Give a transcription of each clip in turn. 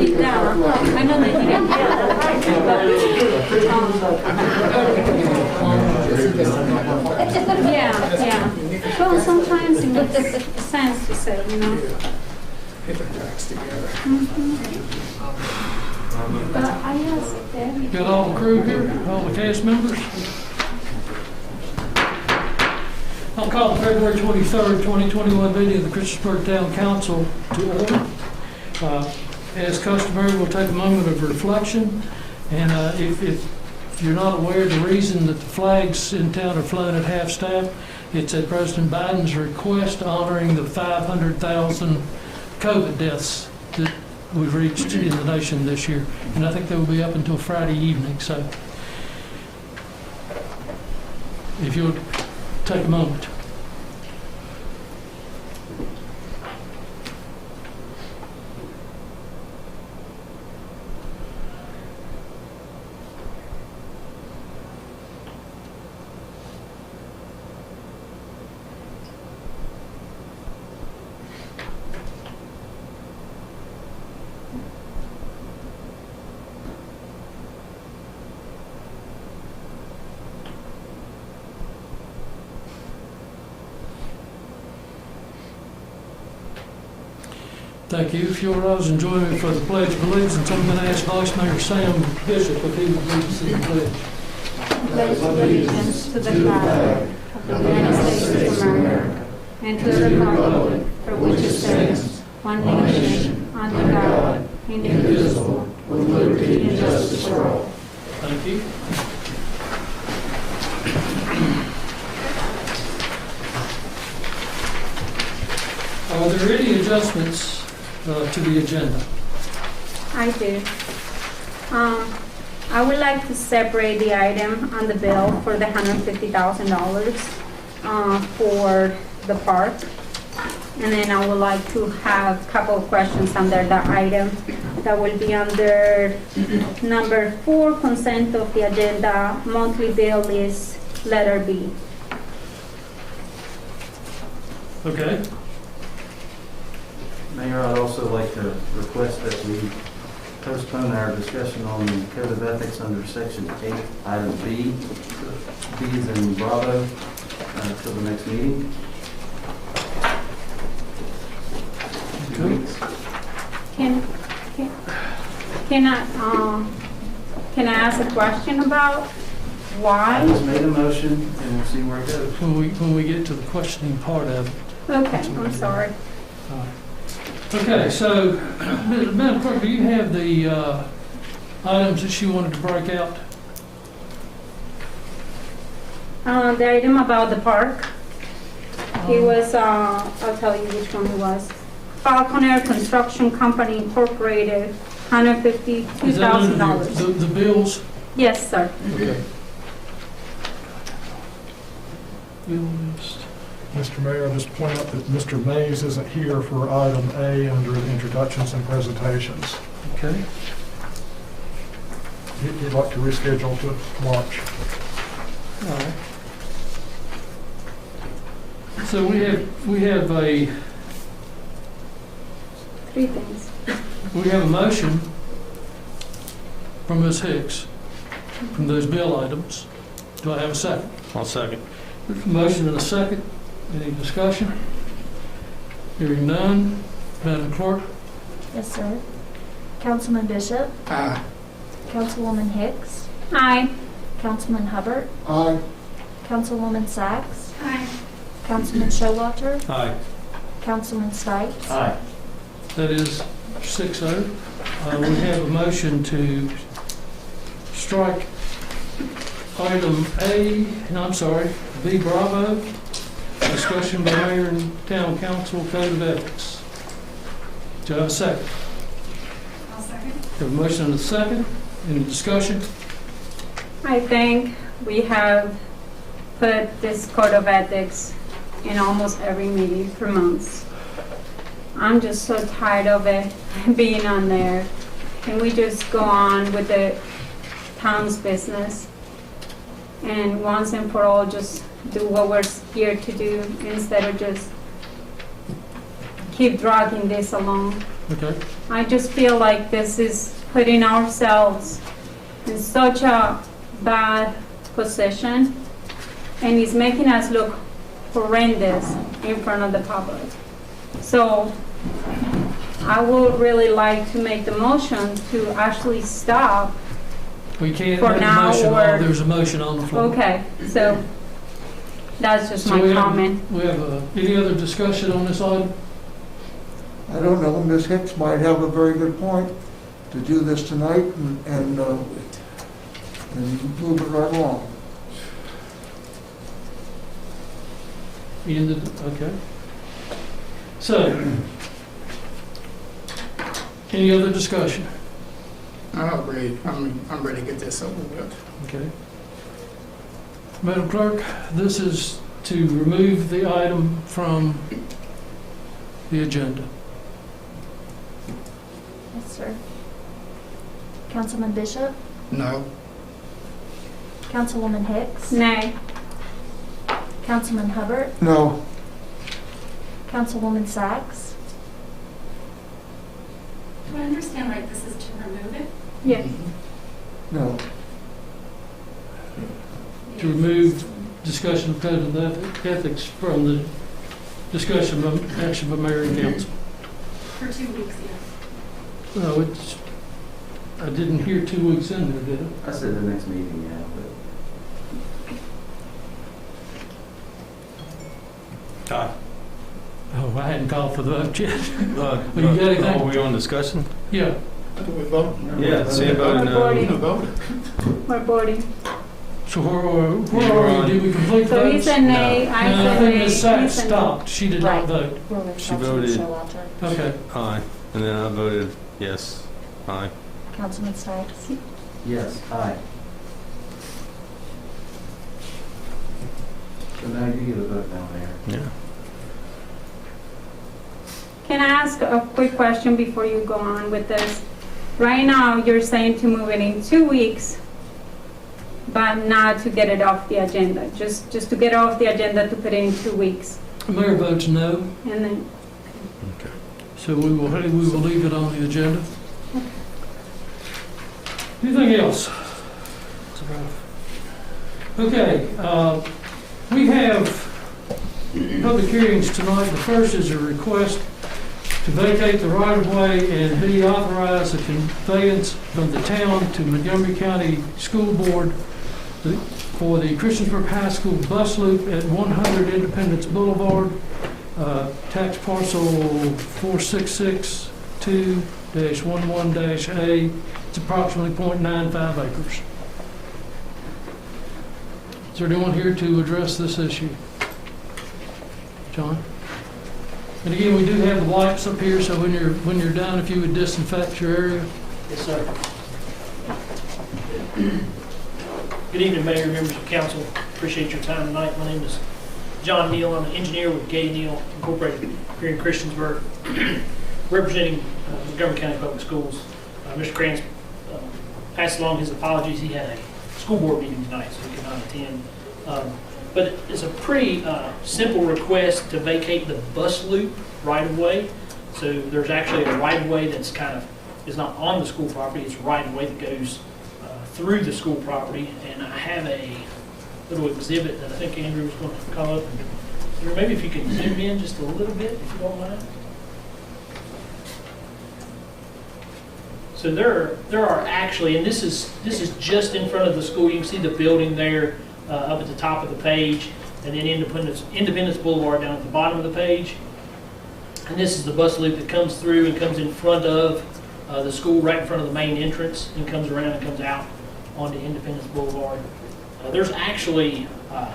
did that. I know they didn't. Yeah. Well, sometimes it makes sense to say, you know. Get the tracks together. But I asked them. Got all the crew here, all the cast members. I'll call the February 23rd, 2021 meeting of the Christiansburg Town Council to order. As customary, we'll take a moment of reflection. And if you're not aware of the reason that the flags in town are flown at half-staff, it's at President Biden's request honoring the 500,000 COVID deaths that we've reached in the nation this year. And I think they will be up until Friday evening. So if you'll take a moment. Thank you. If you'll rise and join me for the Pledge of Allegiance, I'm going to ask Vice Mayor Sam Bishop if he would lead us in the pledge. Pledge allegiance to the flag of the United States of America and to the republic for which it stands, one nation, under God, indivisible, with liberty and justice for all. Thank you. Are there any adjustments to the agenda? I do. I would like to separate the item on the bill for the $150,000 for the park. And then I would like to have a couple of questions under that item. That will be under number 4, consent of the agenda. Monthly bill is letter B. Okay. Mayor, I'd also like to request that we postpone our discussion on the Code of Ethics under Section 8, Item B. B is in Bravo, till the next meeting. 2 weeks. Can I ask a question about I why? just made a motion and we'll see where it goes. When we get to the questioning part of it. Okay, I'm sorry. Okay, so, Madam Clerk, do you have the items that you wanted to break out? The item about the park, it was, I'll tell you which one it was. Falconer Construction Company Incorporated, Is that under $152,000. the bills? Yes, sir. Okay. Bill list. Mr. Mayor, I just point out that Mr. Mays isn't here for item A under the introductions and presentations. Okay. He'd like to reschedule to March. All right. So we have Three things. a motion from Ms. Hicks from those bill items. Do I have a second? I'll second. Motion and a second. Any discussion? Hearing none. Madam Clerk? Yes, sir. Councilman Bishop, Aye. Councilwoman Hicks, Aye. Councilman Hubbard, Aye. Councilwoman Sachs, Aye. Councilman Showalter, Aye. Councilman Stites. Aye. That is 6-0. We have a motion to strike item B Bravo, discussion by Mayor and Town Council, Code of Ethics. Do I have a second? I'll second. Have a motion and a second. Any discussion? I think we have put this code of ethics in almost every meeting for months. I'm just so tired of it being on there. Can we just go on with the town's business and once and for all just do what we're here to do instead of just keep dragging this along? Okay. I just feel like this is putting ourselves in such a bad position, and it's making us look horrendous in front of the public. So I would really like to make the motion to actually stop. We can't For make a now, motion while or- there's a motion on the floor. Okay, so that's just So my we have- comment. We have any other discussion on this item? I don't know, Ms. Hicks might have a very good point to do this tonight and move it right along. Okay. So, any other discussion? I'm ready to get this over with. Okay. Madam Clerk, this is to remove the item from the agenda. Yes, sir. Councilman Bishop? No. Councilwoman Hicks? Nay. Councilman Hubbard? No, Councilwoman Sacks? Do I understand right, this is to remove it? Yes. no. To remove discussion of code of ethics from the discussion of action of mayor and council. For 2 weeks, yes. No, I didn't hear 2 weeks in there, did I? I said the next meeting, yeah, but Oh, I hadn't called for the vote yet. You got Are anything? we on discussion? Yeah. Do we vote? Yeah, see about We're no. voting. vote? We're voting. So where are we? Did we complete So he votes? said nay, I No, I said think nay. Ms. he Sacks said no. stopped. She did not Right. vote. She voted Okay. aye, and then I voted yes, aye. Councilman Sacks? yes, aye. So now you get a vote down there. Yeah. Can I ask a quick question before you go on with this? Right now, you're saying to move it in 2 weeks, but not to get it off the agenda, just to get it off the agenda to put it in 2 weeks. Mayor votes no, And then, so we will leave it on the agenda. Anything else? Okay, we have public hearings tonight. The first is a request to vacate the right-of-way and be authorized a conveyance from the town to Montgomery County School Board for the Christiansburg High School bus loop at 100 Independence Boulevard, tax parcel 4662-11-A. It's approximately .95 acres. Is there anyone here to address this issue? John? And again, we do have the lights up here, so when you're done, if you would disinfect your area. Yes, sir. Good evening, Mayor, members of council. Appreciate your time tonight. My name is John Neal. I'm an engineer with Gay Neal Incorporated here in Christiansburg, representing Montgomery County Public Schools. Mr. Kranz passed along his apologies. He had a school board meeting tonight, so he could not attend. But it's a pretty simple request to vacate the bus loop right-of-way. So there's actually a right-of-way that's is not on the school property. It's a right-of-way that goes through the school property. And I have a little exhibit that I think Andrew was going to call up. Andrew, maybe if you could zoom in just a little bit, if you don't mind. So there are actually, and this is just in front of the school. You can see the building there up at the top of the page, and then Independence Boulevard down at the bottom of the page. And this is the bus loop that comes through and comes in front of the school, right in front of the main entrance, and comes around and comes out onto Independence Boulevard. There's actually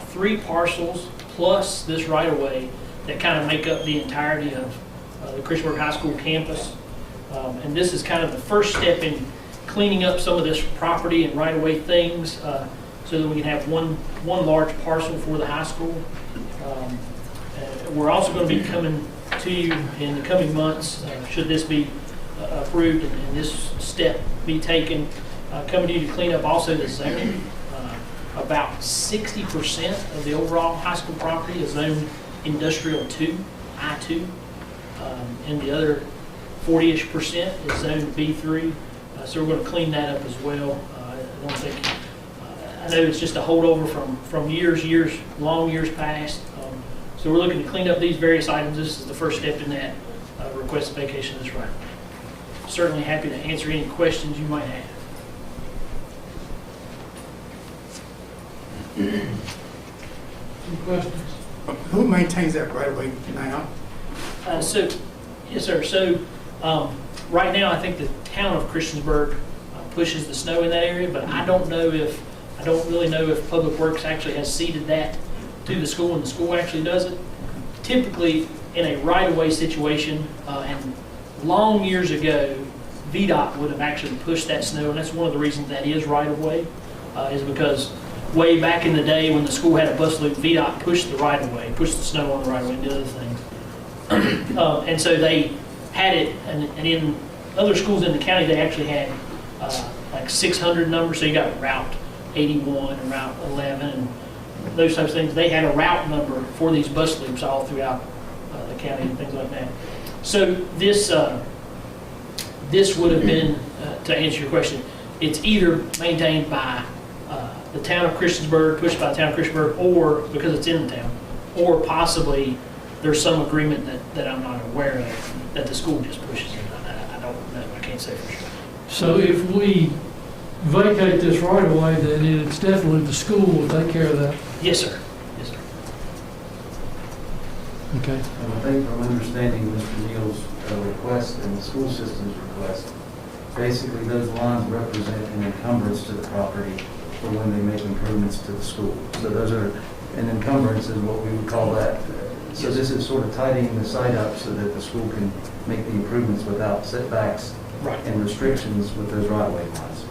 3 parcels plus this right-of-way that kind of make up the entirety of the Christiansburg High School campus. And this is kind of the first step in cleaning up some of this property and right-of-way things so that we can have one large parcel for the high school. We're also going to be coming to you in the coming months, should this be approved and this step be taken, coming to you to clean up also the zoning. About 60% of the overall high school property is zoned industrial 2, I-2, and the other 40-ish% is zoned B3. So we're going to clean that up as well. I don't think, I know it's just a holdover from long years past. So we're looking to clean up these various items. This is the first step in that request of vacation of this right. Certainly happy to answer any questions you might have. Any questions? Who maintains that right away now? Yes, sir. So right now, I think the town of Christiansburg pushes the snow in that area, but I don't really know if Public Works actually has seeded that to the school and the school actually does it. Typically, in a right-of-way situation, and long years ago, VDOT would have actually pushed that snow, and that's one of the reasons that is right-of-way, is because way back in the day when the school had a bus loop, VDOT pushed the right-of-way, pushed the snow on the right-of-way and did other things. And so they had it, and in other schools in the county, they actually had like 600 numbers, so you got Route 81 and Route 11 and those types of things. They had a route number for these bus loops all throughout the county and things like that. So this would have been, to answer your question, it's either maintained by the town of Christiansburg, pushed by the town of Christiansburg, or because it's in the town, or possibly there's some agreement that I'm not aware of that the school just pushes it. I don't know. I can't say for sure. So if we vacate this right away, then it's definitely the school will take care of that. Yes, sir. Yes, sir. Okay. And I think from understanding Mr. Neal's request and the school system's request, basically those lines represent an encumbrance to the property for when they make improvements to the school. So those are, an encumbrance is what we would call that. So this is sort of tidying the site up so that the school can make the improvements without setbacks Right. and restrictions with those right-of-way lines.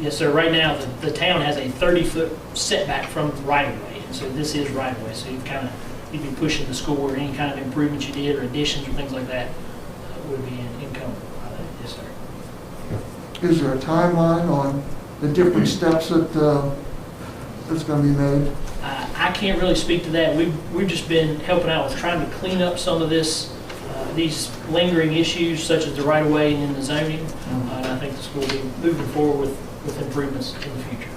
Yes, sir. Right now, the town has a 30-foot setback from the right-of-way, and so this is right-of-way. So you'd be pushing the school, or any kind of improvements you did, or additions, or things like that would be encumbered. Yes, sir. Is there a timeline on the different steps that's going to be made? I can't really speak to that. We've just been helping out with trying to clean up some of these lingering issues, such as the right-of-way and in the zoning. And I think the school will be moving forward with improvements in the future.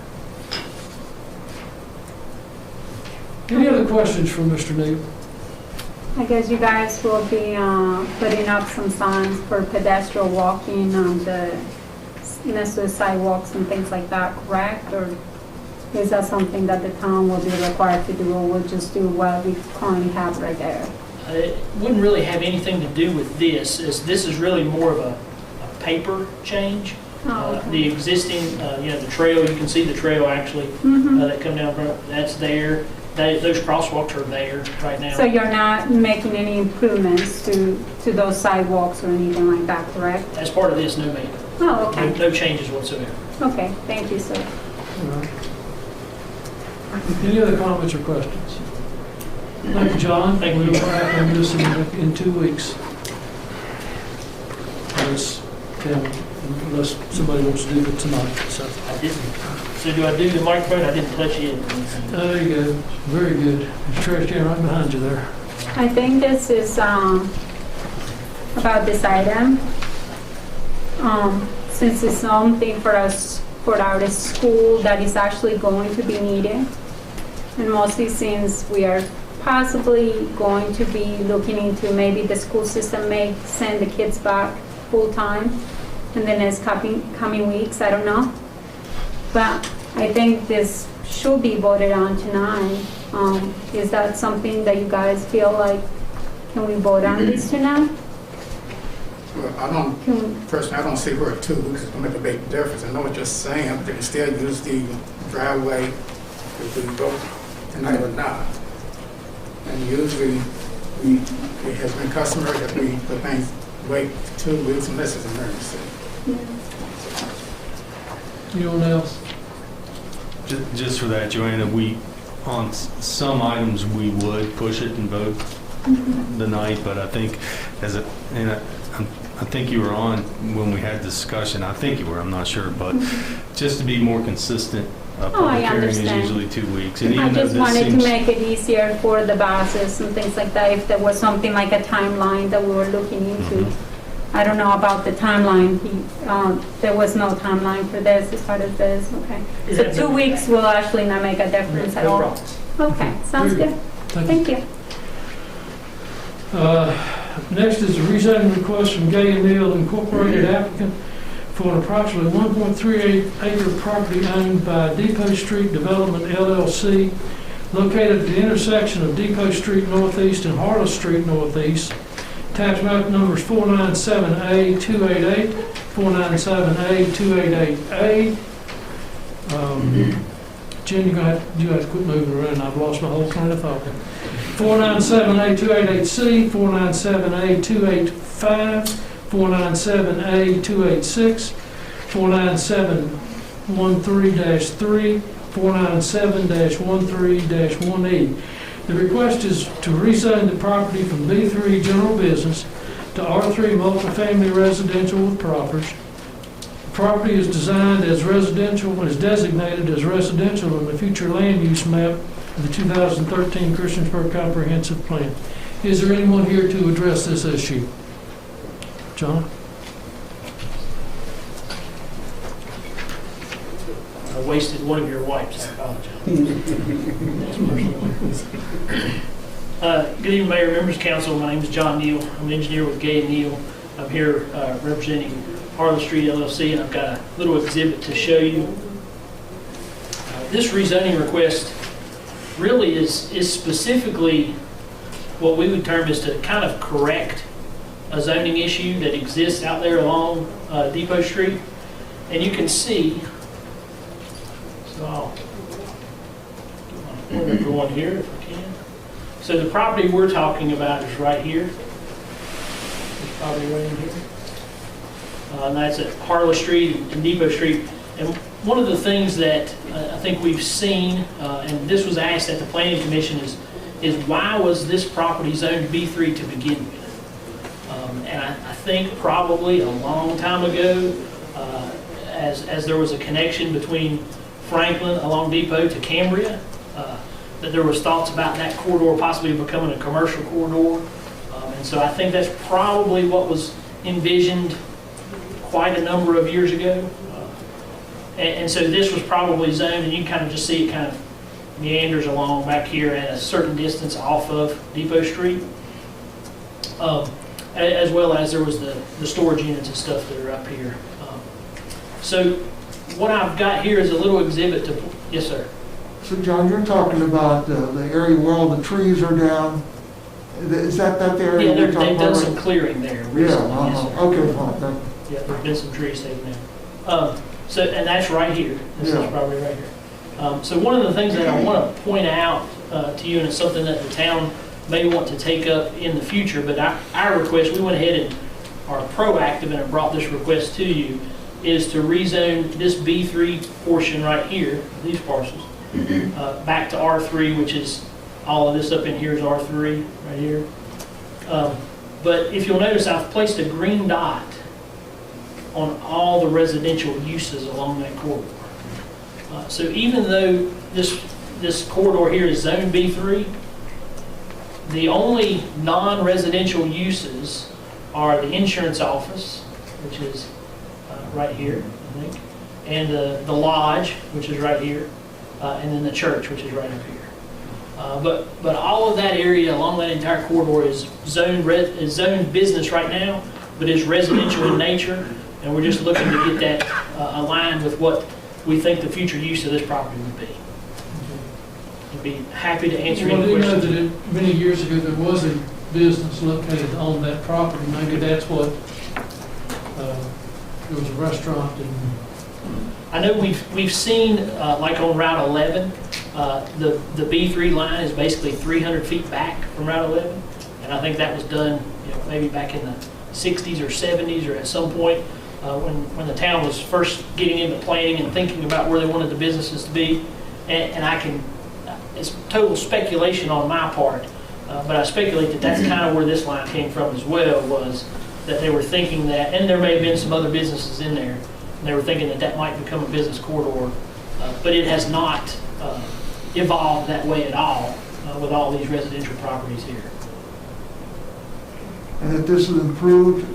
Any other questions for Mr. Neal? I guess you guys will be putting up some signs for pedestrian walking on the sidewalks and things like that, correct? Or is that something that the town will be required to do, or will just do what we currently have right there? It wouldn't really have anything to do with this, as this is really more of a paper change. Oh, okay. The existing, the trail, you can see the trail actually that come down front, that's there. Those crosswalks are there right now. So you're not making any improvements to those sidewalks or anything like that, correct? As part of this, no ma'am. Oh, okay. No changes whatsoever. Okay, thank you, sir. All right. Any other comments or questions? Thank you, John. Thank you. We'll wrap on this in 2 weeks. Unless somebody wants to do it tonight. So I didn't. So do I do the microphone? I didn't touch it. there you go. Very good. There's a trash can right behind you there. I think this is about this item. Since it's something for us, for our school that is actually going to be needed, and mostly since we are possibly going to be looking into maybe the school system may send the kids back full-time in the next coming weeks, I don't know. But I think this should be voted on tonight. Is that something that you guys feel like, can we vote on this tonight? Well, I don't see where 2 weeks is going to make a big difference. I know what you're saying, they can still use the driveway if we vote tonight or not. And usually, it has been customary that we put things wait 2 weeks unless it's an emergency. Anyone else? Just for that, Joanna, on some items, we would push it and vote the night, but I think I think you were on when we had discussion. I think you were, I'm not sure, but just to be more consistent, a public hearing is usually 2 weeks. And I even though just this wanted to seems- make it easier for the buses and things like that, if there was something like a timeline that we were looking into. I don't know about the timeline. There was no timeline for this as part of this, okay. Is So that 2 weeks will actually not make a difference at No all? problem. Okay, sounds good. Thank you. Next is a rezoning request from Gay and Neal Incorporated applicant for an approximately 1.38 acre property owned by Depot Street Development LLC, located at the intersection of Depot Street Northeast and Harlow Street Northeast. Tax map numbers 497A288, 497A288A. Jen, you have to quit moving around. I've lost my whole train of thought. 497A288C, 497A285, 497A286, 49713-3, 497-13-1E. The request is to rezone the property from B3 General Business to R3 Multifamily Residential with Properties. The property is designed as residential, is designated as residential in the future land use map of the 2013 Christiansburg Comprehensive Plan. Is there anyone here to address this issue? John? I wasted one of your wipes, I apologize. Good evening, Mayor, members of council. My name is John Neal. I'm an engineer with Gay and Neal. I'm here representing Harlow Street LLC, and I've got a little exhibit to show you. This rezoning request really is specifically what we would term is to kind of correct a zoning issue that exists out there along Depot Street. And you can see, so I'll get my pointer going here if I can. So the property we're talking about is right here. This property right in here. And that's at Harlow Street and Depot Street. And one of the things that I think we've seen, and this was asked at the Planning Commission, is why was this property zoned B3 to begin with? And I think probably a long time ago, as there was a connection between Franklin along Depot to Cambria, that there was thoughts about that corridor possibly becoming a commercial corridor. And so I think that's probably what was envisioned quite a number of years ago. And so this was probably zoned, and you can kind of just see it kind of meanders along back here at a certain distance off of Depot Street. As well as there was the storage units and stuff that are up here. So what I've got here is a little exhibit to, yes sir. So John, you're talking about the area where all the trees are down. Is that area Yeah, you're talking they've done about? some clearing there Yeah, recently. Yes, sir. okay, fine, thank you. Yeah, there's been some trees taken down. So, and that's right here. This Yeah. is probably right here. So one of the things that I want to point out to you, and it's something that the town may want to take up in the future, but our request, we went ahead and are proactive and have brought this request to you, is to rezone this B3 portion right here, these parcels, back to R3, which is all of this up in here is R3 right here. But if you'll notice, I've placed a green dot on all the residential uses along that corridor. So even though this corridor here is zone B3, the only non-residential uses are the insurance office, which is right here, I think, and the lodge, which is right here, and then the church, which is right up here. But all of that area along that entire corridor is zoned business right now, but is residential in nature, and we're just looking to get that aligned with what we think the future use of this property would be. I'd be happy to answer Well, any we know questions. that many years ago there was a business located on that property. Maybe that's what, there was a restaurant and. I know we've seen, like on Route 11, the B3 line is basically 300 feet back from Route 11, and I think that was done, maybe back in the 60s or 70s or at some point when the town was first getting into planning and thinking about where they wanted the businesses to be. And it's total speculation on my part, but I speculate that that's kind of where this line came from as well, was that they were thinking that, and there may have been some other businesses in there, and they were thinking that that might become a business corridor, but it has not evolved that way at all with all these residential properties here. And if this is approved,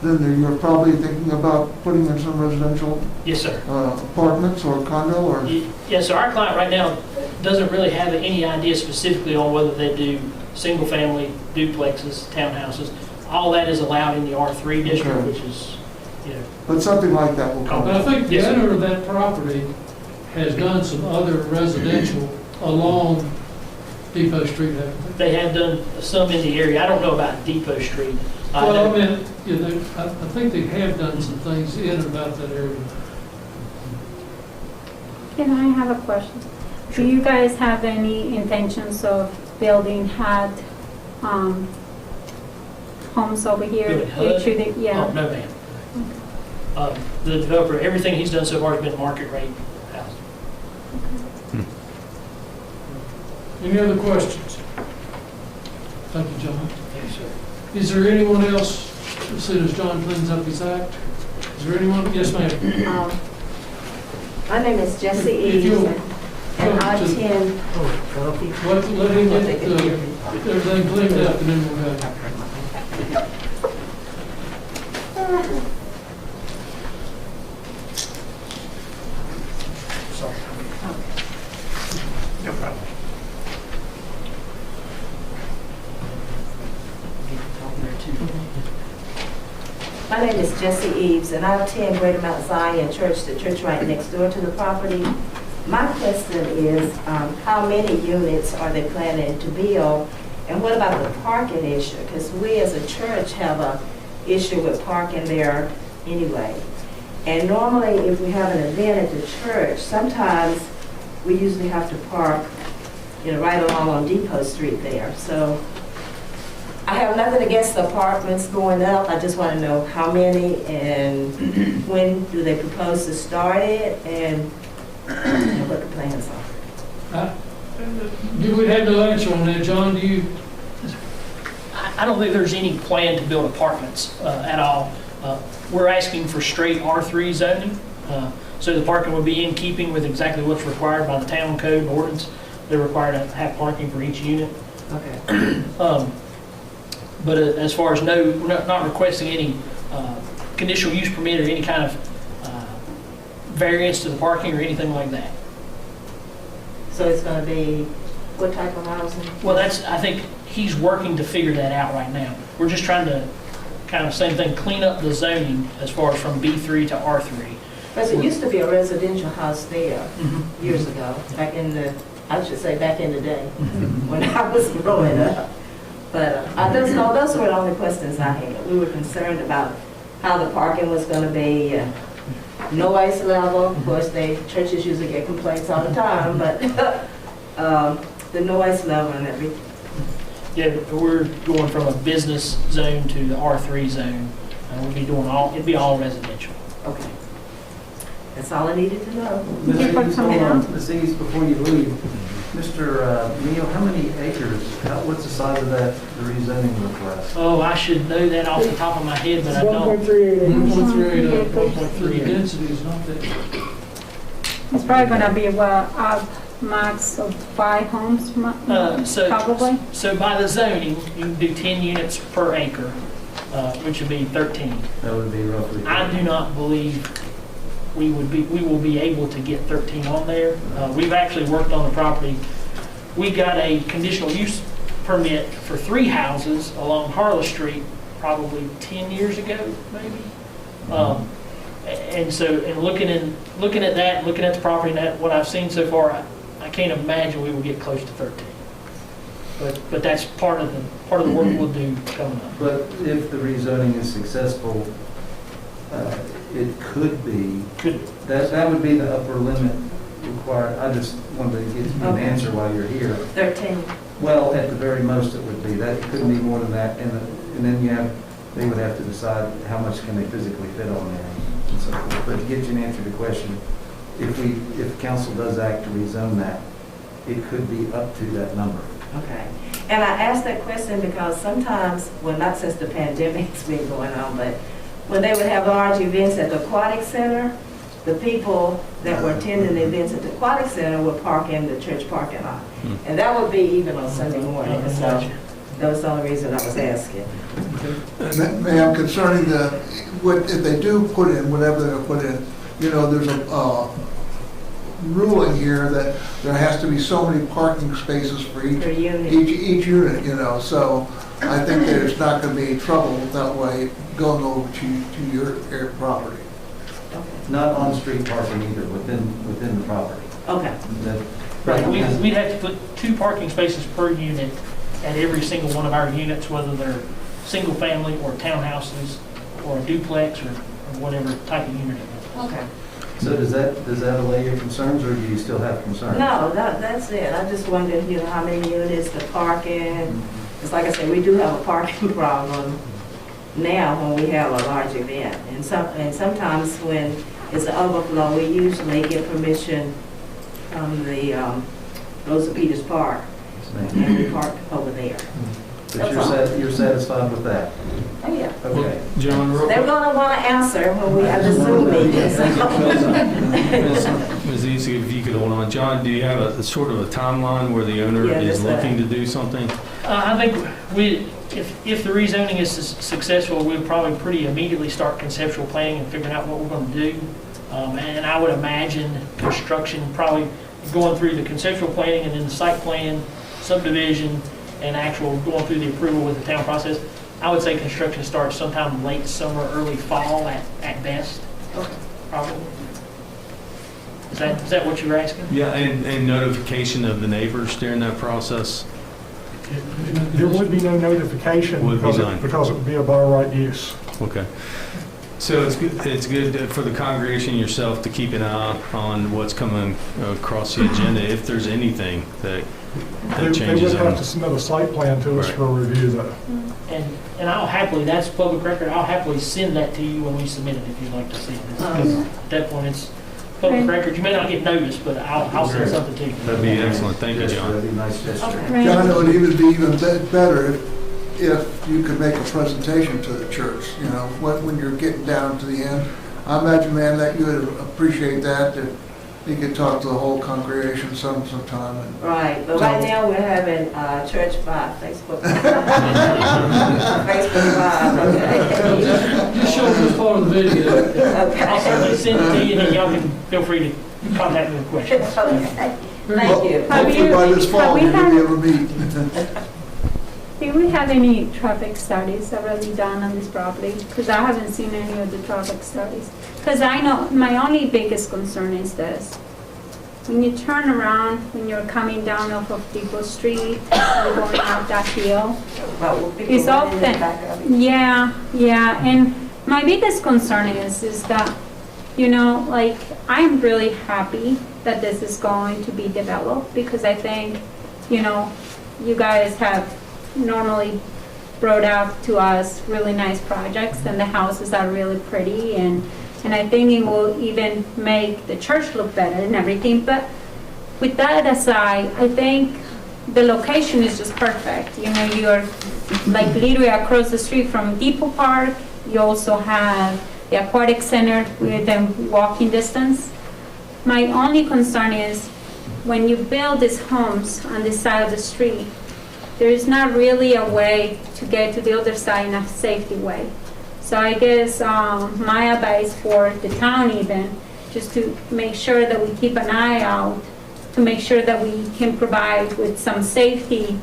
then you're probably thinking about putting in some residential Yes, sir. apartments or condo or? Yes, so our client right now doesn't really have any idea specifically on whether they do single-family, duplexes, townhouses. All that is allowed in the R3 district, Okay. which is, you know, But something like that will come. But I think the Yes, sir. owner of that property has done some other residential along Depot Street, haven't they? they have done some in the area. I don't know about Depot Street. I Well, know- I mean, you know, I think they have done some things in and about that area. Can I have a question? Do you guys have any intentions of building HUD homes over here? Building HUD? Yeah. Oh, no, ma'am. The developer, everything he's done so far has been market rate housing. Any other questions? Thank you, John. Yes, sir. Is there anyone else, as soon as John cleans up his act? Is there anyone? Yes, ma'am. My name is Jessie If Eves, you'll and I come to- attend, Let him get everything cleaned up and then we'll go. Sorry. No problem. my name is Jessie Eves, and I attend Greater Mount Zion Church, the church right next door to the property. My question is, how many units are they planning to build? And what about the parking issue? Because we as a church have a issue with parking there anyway. And normally, if we have an event at the church, sometimes we usually have to park, right along on Depot Street there. So I have nothing against the apartments going up. I just want to know how many and when do they propose to start it and what the plans are. You would have no answer on that, John. Do you? I don't think there's any plan to build apartments at all. We're asking for straight R3 zoning. So the parking would be in keeping with exactly what's required by the town code and ordinance. They're required to have parking for each unit. Okay. But as far as we're not requesting any conditional use permit or any kind of variance to the parking or anything like that. So it's going to be what type of housing? Well, I think he's working to figure that out right now. We're just trying to kind of same thing, clean up the zoning as far as from B3 to R3. Because it used to be a residential house there years ago, back in the day, when I was growing up. But those were the only questions I had. We were concerned about how the parking was going to be, noise level. Of course, churches usually get complaints all the time, but the noise level and everything. Yeah, we're going from a business zone to the R3 zone. We'll be doing it'd be all residential. Okay. That's all I needed to know. Thank you for coming out. Ms. East, before you leave, Mr. Neal, how many acres, what's the size of that rezoning request? Oh, I should know that off the top of my head, but I don't. 1.38 1.3 density is not that. It's probably gonna be, a max of 5 homes, probably. So by the zoning, you can do 10 units per acre, which would be 13. That would be roughly. I do not believe we will be able to get 13 on there. We've actually worked on the property. We got a conditional use permit for 3 houses along Harlow Street probably 10 years ago, maybe. And so, looking at that, looking at the property and what I've seen so far, I can't imagine we will get close to 13. But that's part of the work we'll do coming up. But if the rezoning is successful, it could be, that would be the upper limit required. I just wanted to get you an answer while you're here. 13. Well, at the very most it would be. That it couldn't be more than that. And then they would have to decide how much can they physically fit on there and so forth. But to get you an answer to the question, if council does act to rezone that, it could be up to that number. Okay. And I asked that question because sometimes, well, not since the pandemic's been going on, but when they would have large events at the aquatic center, the people that were attending the events at the aquatic center would park in the church parking lot. And that would be even on Sunday morning. So That was the only reason I was asking. Ma'am, concerning if they do put in whatever they're going to put in, there's a ruling here that there has to be so many parking spaces for each unit. Each unit, so I think there's not going to be any trouble that way going over to your property. Not on-street parking either, within the property. Okay. Right, we'd have to put 2 parking spaces per unit at every single one of our units, whether they're single family or townhouses or a duplex or whatever type of unit it is. Okay. So does that allay your concerns, or do you still have concerns? No, that's it. I just wondered, how many units, the parking. It's like I said, we do have a parking problem now when we have a large event. And sometimes when it's an overflow, we usually get permission from the Rosa Peters Park, and we park over there. But you're satisfied with that? Oh, yeah. Okay. John, They're gonna wanna answer when we have the Zoom meeting. Ms. Easy, if you could hold on. John, do you have a sort of a timeline where the owner Yeah, is just that. looking to do something? I think if the rezoning is successful, we'll probably pretty immediately start conceptual planning and figuring out what we're going to do. And I would imagine construction probably going through the conceptual planning and then the site plan, subdivision, and actual going through the approval with the town process. I would say construction starts sometime late summer, early fall at best. Okay. Probably. Is that what you were asking? Yeah, and notification of the neighbors during that process? There would be no notification Would be because done. it would be a by right use. Okay. So it's good for the congregation yourself to keep an eye on what's coming across the agenda, if there's anything that They changes would on. have to submit a site plan to us Right. for review, though. And I'll happily, that's public record, I'll happily send that to you when we submit it if you'd like to see it. At that point, it's public record. You may not get notice, but I'll send something to you. That'd be excellent. Thank you, Yes, John. that'd be a nice gesture. Okay. John, it would even be better if you could make a presentation to the church, when you're getting down to the end. I imagine, man, that you would appreciate that you could talk to the whole congregation sometime. Right, but right now we're having church by Facebook. Facebook Live, okay. Just show them this part of the video. I'll certainly send it to you, and then y'all can feel free to contact me with questions. Okay. Thank you. Hopefully by this fall, have you'll we be able to meet. Do we have any traffic studies already done on this property? Because I haven't seen any of the traffic studies. Because I know, my only biggest concern is this. When you turn around, when you're coming down off of Depot Street, and going up that hill, it's often, yeah, and my biggest concern is that, I'm really happy that this is going to be developed, because I think, you guys have normally brought out to us really nice projects, and the houses are really pretty, and I think it will even make the church look better and everything. But with that aside, I think the location is just perfect. You're like literally across the street from Depot Park. You also have the aquatic center within walking distance. My only concern is when you build these homes on this side of the street, there is not really a way to get to the other side in a safety way. So I guess my advice for the town even, just to make sure that we keep an eye out, to make sure that we can provide with some safety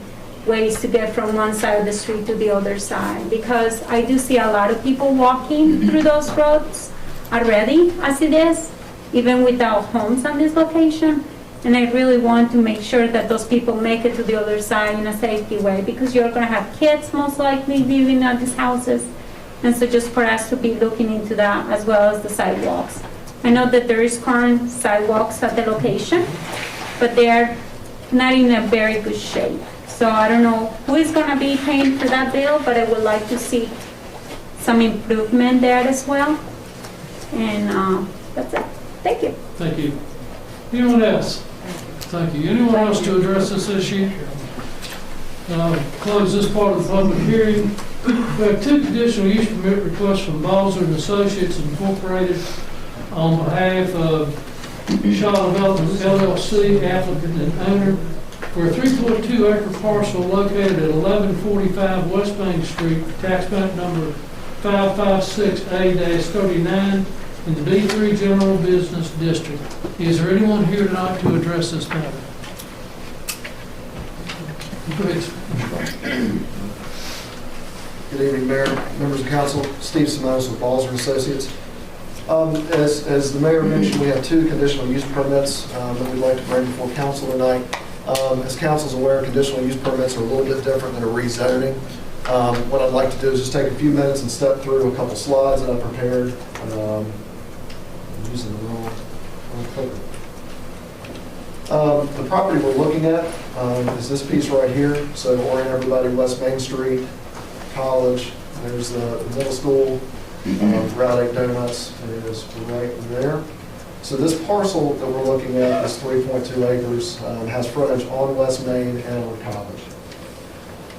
ways to get from one side of the street to the other side. Because I do see a lot of people walking through those roads already as it is, even without homes on this location. And I really want to make sure that those people make it to the other side in a safety way, because you're going to have kids most likely living at these houses. And so just for us to be looking into that, as well as the sidewalks. I know that there is current sidewalks at the location, but they are not in a very good shape. So I don't know who is going to be paying for that bill, but I would like to see some improvement there as well. And that's it. Thank you. Thank you. Anyone else? Thank you. Anyone else to address this issue? Close this part of the public hearing. We have 2 conditional use permit requests from Balzer and Associates Incorporated on behalf of Shaw Development LLC, applicant and owner. for a 3.2 acre parcel located at 1145 West Main Street, tax map number 556A-39 in the B3 General Business District. Is there anyone here tonight to address this matter? Please. Good evening, Mayor, members of council. Steve Simoes with Balzer Associates. As the mayor mentioned, we have 2 conditional use permits that we'd like to bring before council tonight. As council's aware, conditional use permits are a little bit different than a rezoning. What I'd like to do is just take a few minutes and step through a couple slides that I prepared. I'm using the wrong clicker. The property we're looking at is this piece right here. So orient everybody, West Main Street, College, there's the middle school, Route 8 Donuts is right there. So this parcel that we're looking at, this 3.2 acres, has frontage on West Main and on College.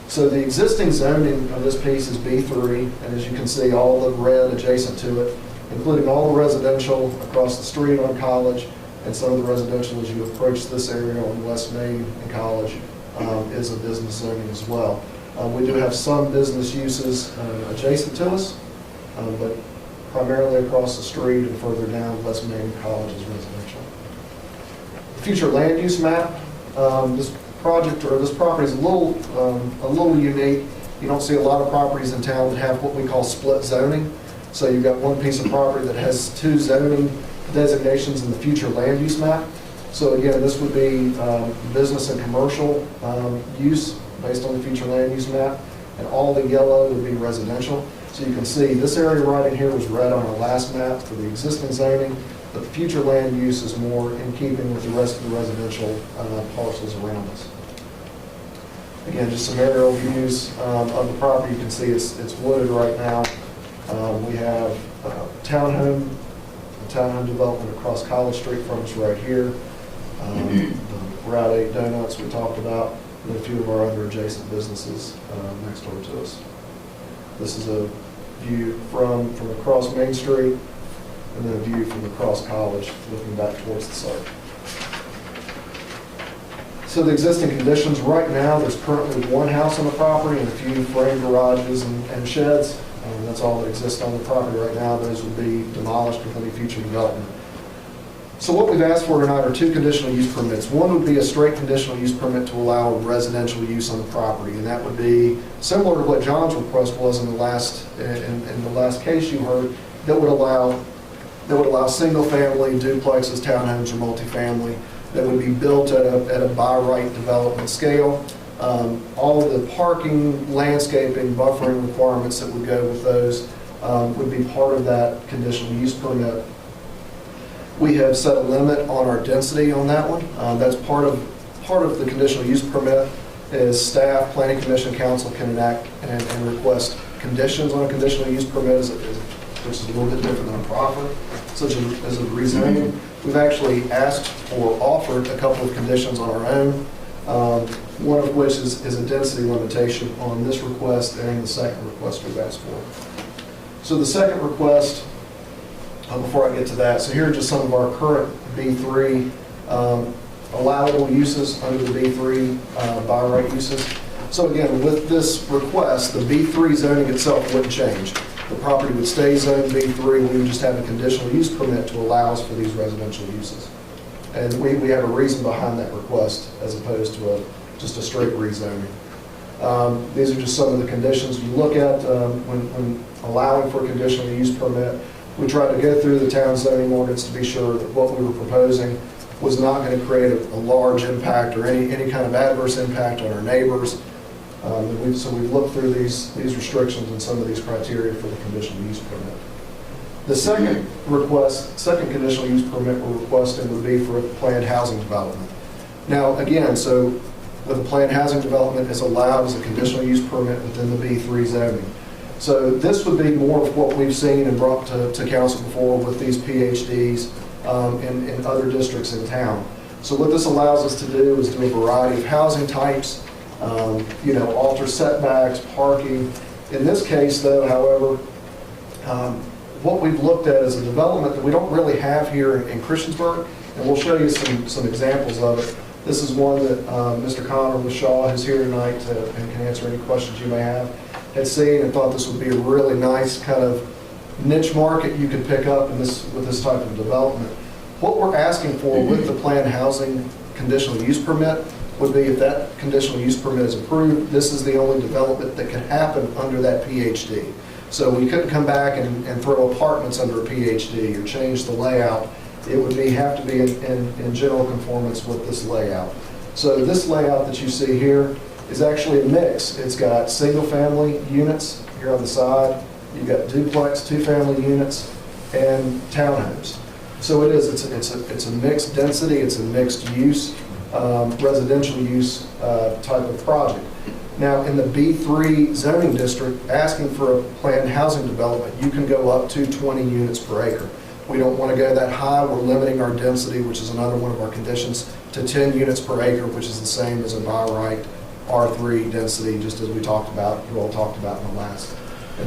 So the existing zoning of this piece is B3, and as you can see, all the red adjacent to it, including all the residential across the street on College, and some of the residential as you approach this area on West Main and College is a business zoning as well. We do have some business uses adjacent to us, but primarily across the street and further down West Main College is residential. The future land use map, this project or this property is a little unique. You don't see a lot of properties in town that have what we call split zoning. So you've got one piece of property that has 2 zoning designations in the future land use map. So again, this would be business and commercial use based on the future land use map, and all the yellow would be residential. So you can see this area right in here was red on our last map for the existing zoning, but the future land use is more in keeping with the rest of the residential parcels around us. Again, just some aerial views of the property. You can see it's wooded right now. We have townhome development across College Street from us right here. The Route 8 Donuts we talked about, and a few of our other adjacent businesses next door to us. This is a view from across Main Street, and then a view from across College, looking back towards the site. So the existing conditions right now, there's currently 1 house on the property and a few frame garages and sheds. That's all that exists on the property right now. Those will be demolished with any future development. So what we've asked for tonight are 2 conditional use permits. One would be a straight conditional use permit to allow residential use on the property, and that would be similar to what John's request was in the last case you heard. That would allow single-family duplexes, townhomes, or multifamily that would be built at a by-right development scale. All of the parking, landscaping, buffering requirements that would go with those would be part of that conditional use permit. We have set a limit on our density on that one. That's part of the conditional use permit is staff, planning commission, council can enact and request conditions on a conditional use permit, which is a little bit different than a proffer, such as a rezoning. We've actually asked or offered a couple of conditions on our own. One of which is a density limitation on this request and the second request we've asked for. So the second request, before I get to that, so here are just some of our current B3 allowable uses under the B3 by right uses. So again, with this request, the B3 zoning itself wouldn't change. The property would stay zoned B3, we would just have a conditional use permit to allow us for these residential uses. And we have a reason behind that request as opposed to just a straight rezoning. These are just some of the conditions you look at when allowing for a conditional use permit. We tried to go through the town zoning ordinance to be sure that what we were proposing was not going to create a large impact or any kind of adverse impact on our neighbors. So we've looked through these restrictions and some of these criteria for the conditional use permit. The second conditional use permit we're requesting would be for a planned housing development. Now, again, so the planned housing development is allowed as a conditional use permit within the B3 zoning. So this would be more of what we've seen and brought to council before with these PhDs in other districts in town. So what this allows us to do is do a variety of housing types, alter setbacks, parking. In this case, though, however, what we've looked at is a development that we don't really have here in Christiansburg, and we'll show you some examples of it. This is one that Mr. Connor with Shaw, who's here tonight and can answer any questions you may have, had seen and thought this would be a really nice kind of niche market you could pick up with this type of development. What we're asking for with the planned housing conditional use permit would be, if that conditional use permit is approved, this is the only development that can happen under that PhD. So we couldn't come back and throw apartments under a PhD or change the layout. It would have to be in general conformance with this layout. So this layout that you see here is actually a mix. It's got single-family units here on the side. You've got duplex, two-family units, and townhomes. So it's a mixed density, it's a mixed use, residential use type of project. Now, in the B3 zoning district, asking for a planned housing development, you can go up to 20 units per acre. We don't want to go that high. We're limiting our density, which is another one of our conditions, to 10 units per acre, which is the same as a by right R3 density, just as we talked about, you all talked about in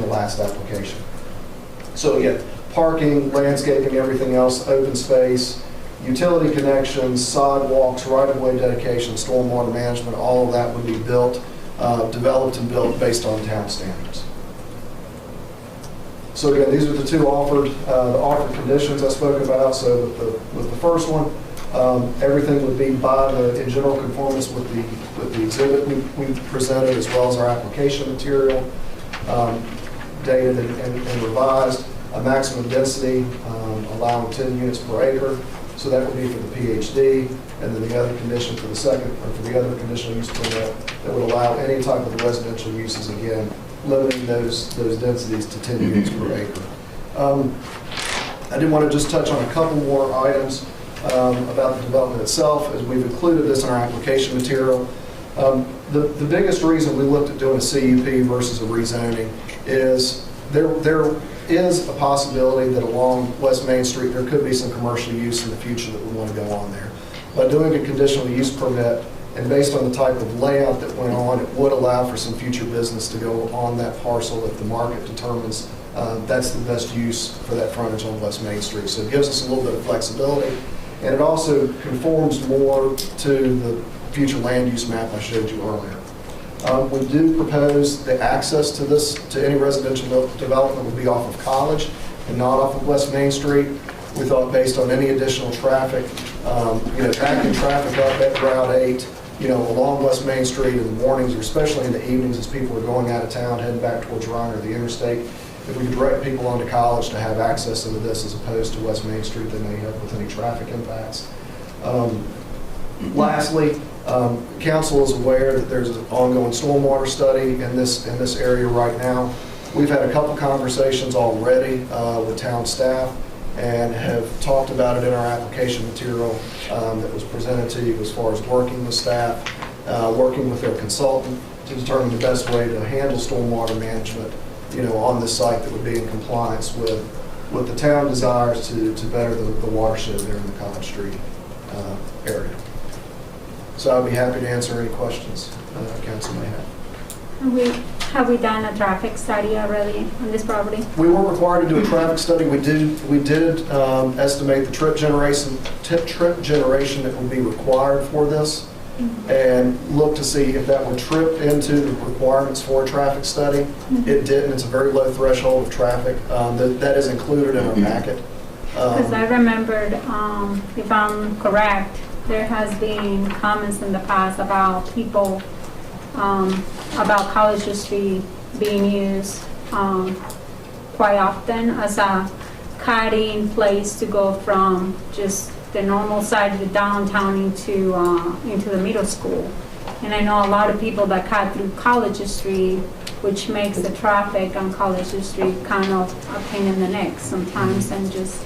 the last application. So again, parking, landscaping, everything else, open space, utility connections, sidewalks, right-of-way dedication, stormwater management, all of that would be built, developed and built based on town standards. So again, these are the two offered conditions I spoke about. So with the first one, everything would be in general conformance with the exhibit we presented, as well as our application material, dated and revised. A maximum density allowing 10 units per acre. So that would be for the PhD, and then the other condition for the other conditional use permit that would allow any type of residential uses, again, limiting those densities to 10 units per acre. I did want to just touch on a couple more items about the development itself, as we've included this in our application material. The biggest reason we looked at doing a CUP versus a rezoning is there is a possibility that along West Main Street there could be some commercial use in the future that we want to go on there. By doing a conditional use permit, and based on the type of layout that went on, it would allow for some future business to go on that parcel if the market determines that's the best use for that frontage on West Main Street. So it gives us a little bit of flexibility, and it also conforms more to the future land use map I showed you earlier. We do propose the access to any residential development would be off of College and not off of West Main Street. We thought, based on any additional traffic, backing traffic up at Route 8, along West Main Street in the mornings, or especially in the evenings as people are going out of town, heading back towards Ryan or the interstate, if we could direct people onto College to have access into this as opposed to West Main Street, they may have with any traffic impacts. Lastly, council is aware that there's an ongoing stormwater study in this area right now. We've had a couple conversations already with town staff and have talked about it in our application material that was presented to you, as far as working with staff, working with their consultant to determine the best way to handle stormwater management, on this site that would be in compliance with what the town desires to better the watershed there in the College Street area. So I'd be happy to answer any questions council may have. Have we done a traffic study already on this property? We weren't required to do a traffic study. We did estimate the trip generation that would be required for this, and look to see if that would trip into the requirements for a traffic study. It didn't. It's a very low threshold of traffic. That is included in our packet. Because I remembered, if I'm correct, there has been comments in the past about people, about College Street being used quite often as a cutting place to go from just the normal side of the downtown into the middle school. And I know a lot of people that cut through College Street, which makes the traffic on College Street kind of a pain in the neck sometimes, and just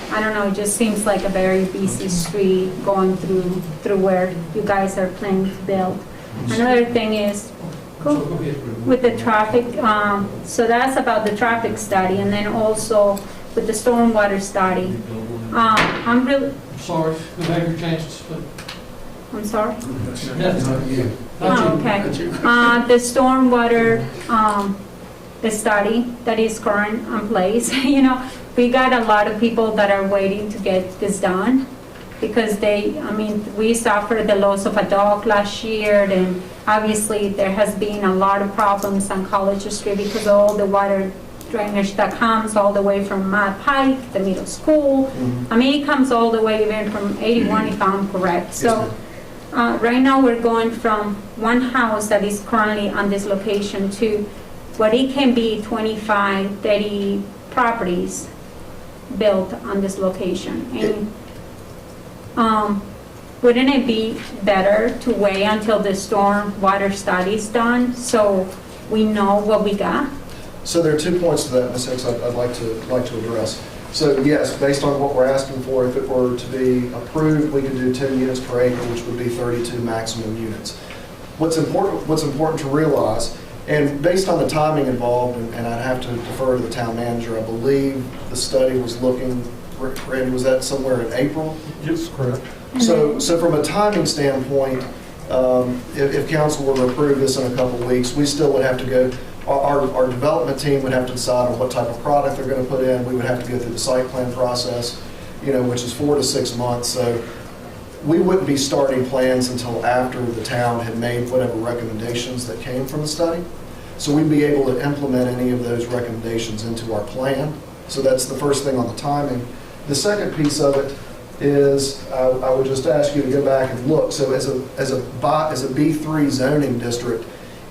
I don't know, it just seems like a very busy street going through where you guys are planning to build. Another thing is, with the traffic, so that's about the traffic study, and then also with the stormwater study. I'm really... Sorry, we have your chances, but... I'm sorry? Oh, okay. The stormwater the study that is current in place, we got a lot of people that are waiting to get this done. because we suffered the loss of a dog last year, and obviously there has been a lot of problems on College Street because of all the water drainage that comes all the way from Mad Pike, the middle school. It comes all the way even from 81 if I'm correct. So right now we're going from one house that is currently on this location to what it can be 25, 30 properties built on this location. And wouldn't it be better to wait until the storm water study is done so we know what we got? So there are 2 points to that, Ms. Hicks, I'd like to address. So yes, based on what we're asking for, if it were to be approved, we could do 10 units per acre, which would be 32 maximum units. What's important to realize, and based on the timing involved, and I'd have to defer to the town manager, I believe the study was looking, Randy, was that somewhere in April? Yes, correct. So from a timing standpoint, if council were to approve this in a couple of weeks, we still would have to go, our development team would have to decide on what type of product they're going to put in. We would have to go through the site plan process, which is 4 to 6 months. So we wouldn't be starting plans until after the town had made whatever recommendations that came from the study. So we'd be able to implement any of those recommendations into our plan. So that's the first thing on the timing. The second piece of it is I would just ask you to go back and look. So as a B3 zoning district,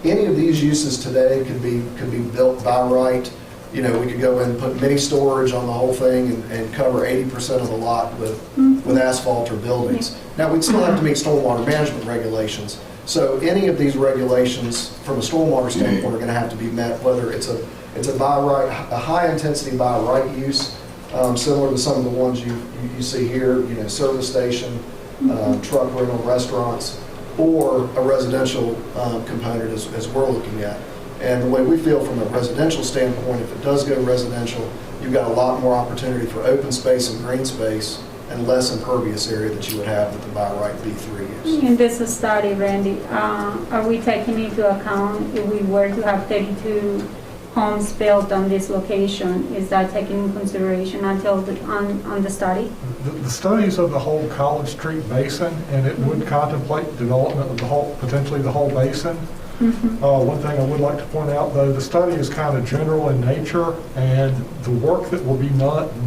any of these uses today could be built by right. We could go in and put mini storage on the whole thing and cover 80% of the lot with asphalt or buildings. Now, we'd still have to meet stormwater management regulations. So any of these regulations from a stormwater standpoint are going to have to be met, whether it's a by right, a high intensity by right use, similar to some of the ones you see here, service station, truck rental, restaurants, or a residential component as we're looking at. And the way we feel from a residential standpoint, if it does go residential, you've got a lot more opportunity for open space and green space and less impervious area that you would have with the by right B3 use. In this study, Randy, are we taking into account if we were to have 32 homes built on this location? Is that taken in consideration until on the study? The studies of the whole College Street basin, and it would contemplate development of potentially the whole basin. One thing I would like to point out, though, the study is kind of general in nature, and the work that will be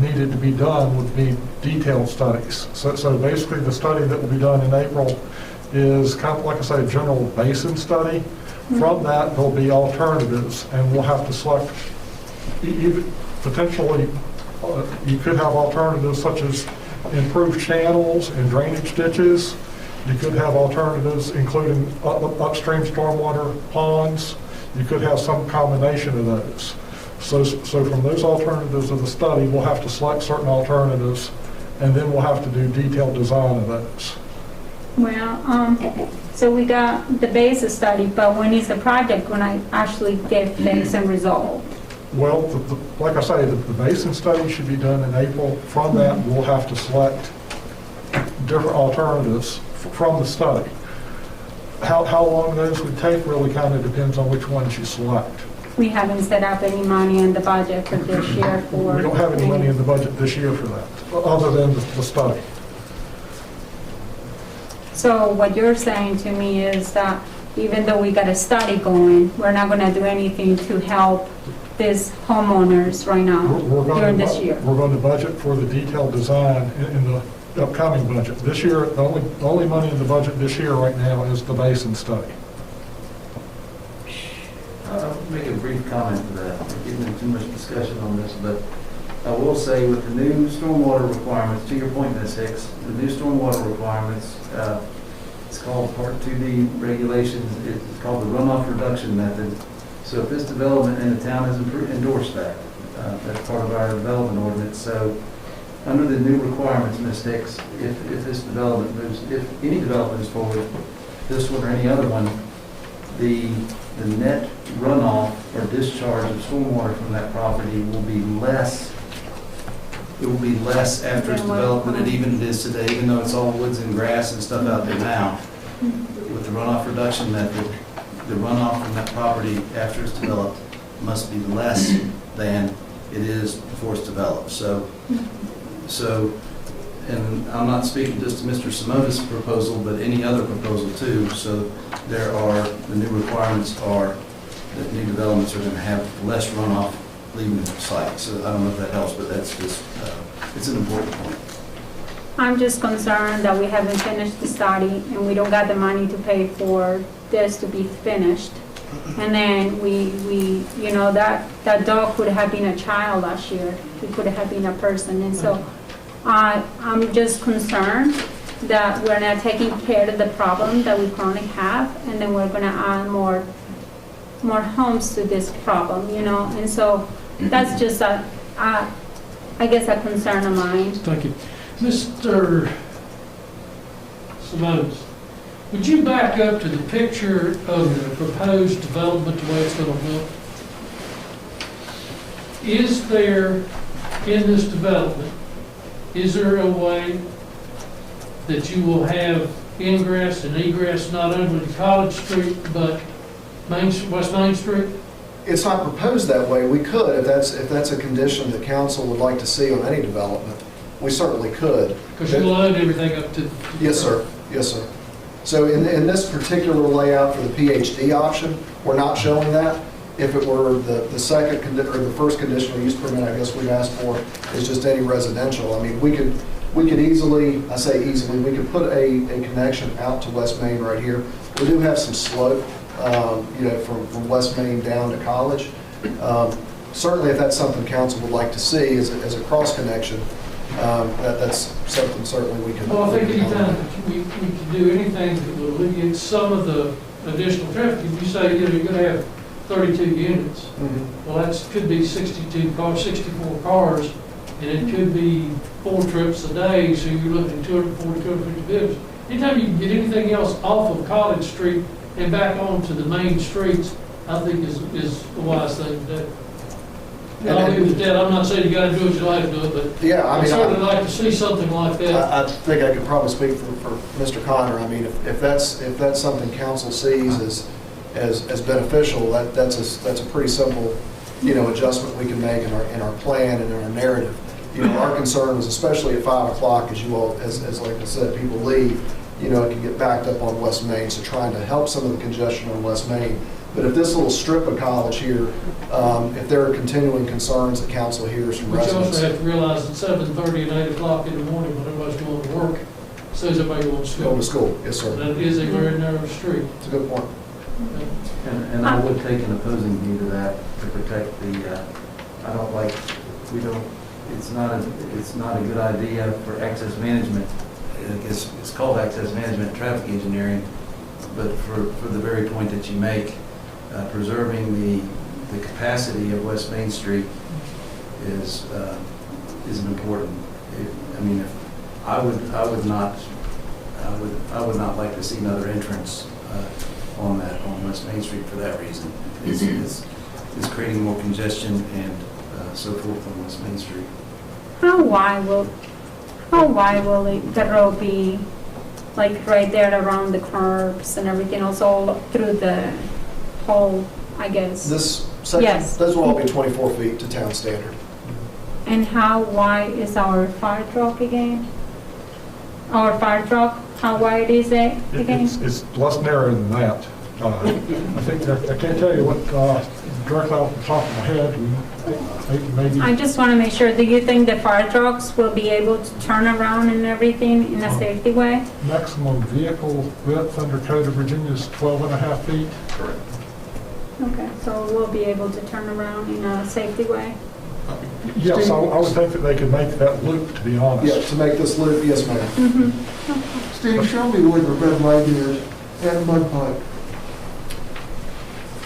needed to be done would be detailed studies. So basically, the study that will be done in April is kind of, like I say, a general basin study. From that, there'll be alternatives, and we'll have to select, potentially, you could have alternatives such as improved channels and drainage ditches. You could have alternatives including upstream stormwater ponds. You could have some combination of those. So from those alternatives of the study, we'll have to select certain alternatives, and then we'll have to do detailed design of those. Well, so we got the base study, but when is the project going to actually get fixed and resolved? Well, like I say, the basin study should be done in April. From that, we'll have to select different alternatives from the study. How long those would take really kind of depends on which ones you select. We haven't set up any money in the budget for this year for... We don't have any money in the budget this year for that, other than the study. So what you're saying to me is that even though we got a study going, we're not going to do anything to help these homeowners right now during this year? We're going to budget for the detailed design in the upcoming budget. This year, the only money in the budget this year right now is the basin study. I'll make a brief comment to that. We're getting into too much discussion on this, but I will say with the new stormwater requirements, to your point, Ms. Hicks, the new stormwater requirements, it's called Part 2D regulations, it's called the runoff reduction method. So if this development in the town has endorsed that, that's part of our development ordinance. So under the new requirements, Ms. Hicks, if this development moves, if any development is forward, this one or any other one, the net runoff or discharge of stormwater from that property will be less. It will be less after it's developed than it even is today, even though it's all woods and grass and stuff out there now. With the runoff reduction method, the runoff from that property after it's developed must be less than it is before it's developed. So and I'm not speaking just to Mr. Simona's proposal, but any other proposal too. So the new requirements are that new developments are going to have less runoff leaving the site. So I don't know if that helps, but that's just, it's an important point. I'm just concerned that we haven't finished the study and we don't got the money to pay for this to be finished. And then you know, that dog could have been a child last year. It could have been a person. And so I'm just concerned that we're not taking care of the problem that we currently have, and then we're going to add more homes to this problem, you know. And so that's just I guess a concern of mine. Thank you. Mr. Simoes, would you back up to the picture of the proposed development, the way it's going to look? Is there, in this development, is there a way that you will have ingress and egress not only to College Street, but West Main Street? It's not proposed that way. We could, if that's a condition that council would like to see on any development, we certainly could. Because you load everything up to... Yes, sir. Yes, sir. So in this particular layout for the PhD option, we're not showing that. If it were the second or the first conditional use permit, I guess we've asked for is just any residential. I mean, we could easily, I say easily, we could put a connection out to West Main right here. We do have some slope, you know, from West Main down to College. Certainly, if that's something council would like to see as a cross connection, that's something certainly we can. Well, I think anytime we can do anything that will alleviate some of the additional traffic. If you say, you know, you're going to have 32 units, well, that could be 62 cars, 64 cars, and it could be 4 trips a day, so you're looking at 240, 250 vehicles. Anytime you can get anything else off of College Street and back onto the main streets, I think is a wise thing to do. I'll leave it at that. I'm not saying you got to do what you like to do it, but yeah, I mean, I'd certainly like to see something like that. I think I could probably speak for Mr. Connor. I mean, if that's something council sees as beneficial, that's a pretty simple, you know, adjustment we can make in our plan and in our narrative. You know, our concern was especially at 5 o'clock, as you all, as like I said, people leave. You know, it can get backed up on West Main. So trying to help some of the congestion on West Main. But if this little strip of College here, if there are continuing concerns that council hears from residents. But you also have to realize that 7:30 and 8 o'clock in the morning when everybody's going to work, says everybody going to school. Going to school, yes, sir. That is a very narrow street. It's a good point. And I would take an opposing view to that to protect the, I don't like, it's not a good idea for access management. It's called access management, traffic engineering, but for the very point that you make, preserving the capacity of West Main Street is an important. I mean, I would not like to see another entrance on West Main Street for that reason. It's creating more congestion and so forth on West Main Street. How wide will the road be, like right there around the curbs and everything else, all through the whole, I guess? This section, Yes. those will all be 24 feet to town standard. And how wide is our fire truck again? Our fire truck, how wide is it again? It's less narrow than that. I think, I can't tell you what, directly off the top of my head, maybe. I just want to make sure, do you think the fire trucks will be able to turn around and everything in a safety way? Maximum vehicle width under Code of Virginia is 12.5 feet. Correct. Okay, so we'll be able to turn around in a safety way? Yes, I would think that they could make that loop, to be honest. Yeah, to make this loop, yes, ma'am. Steve, show me where the red light is and mud pipe.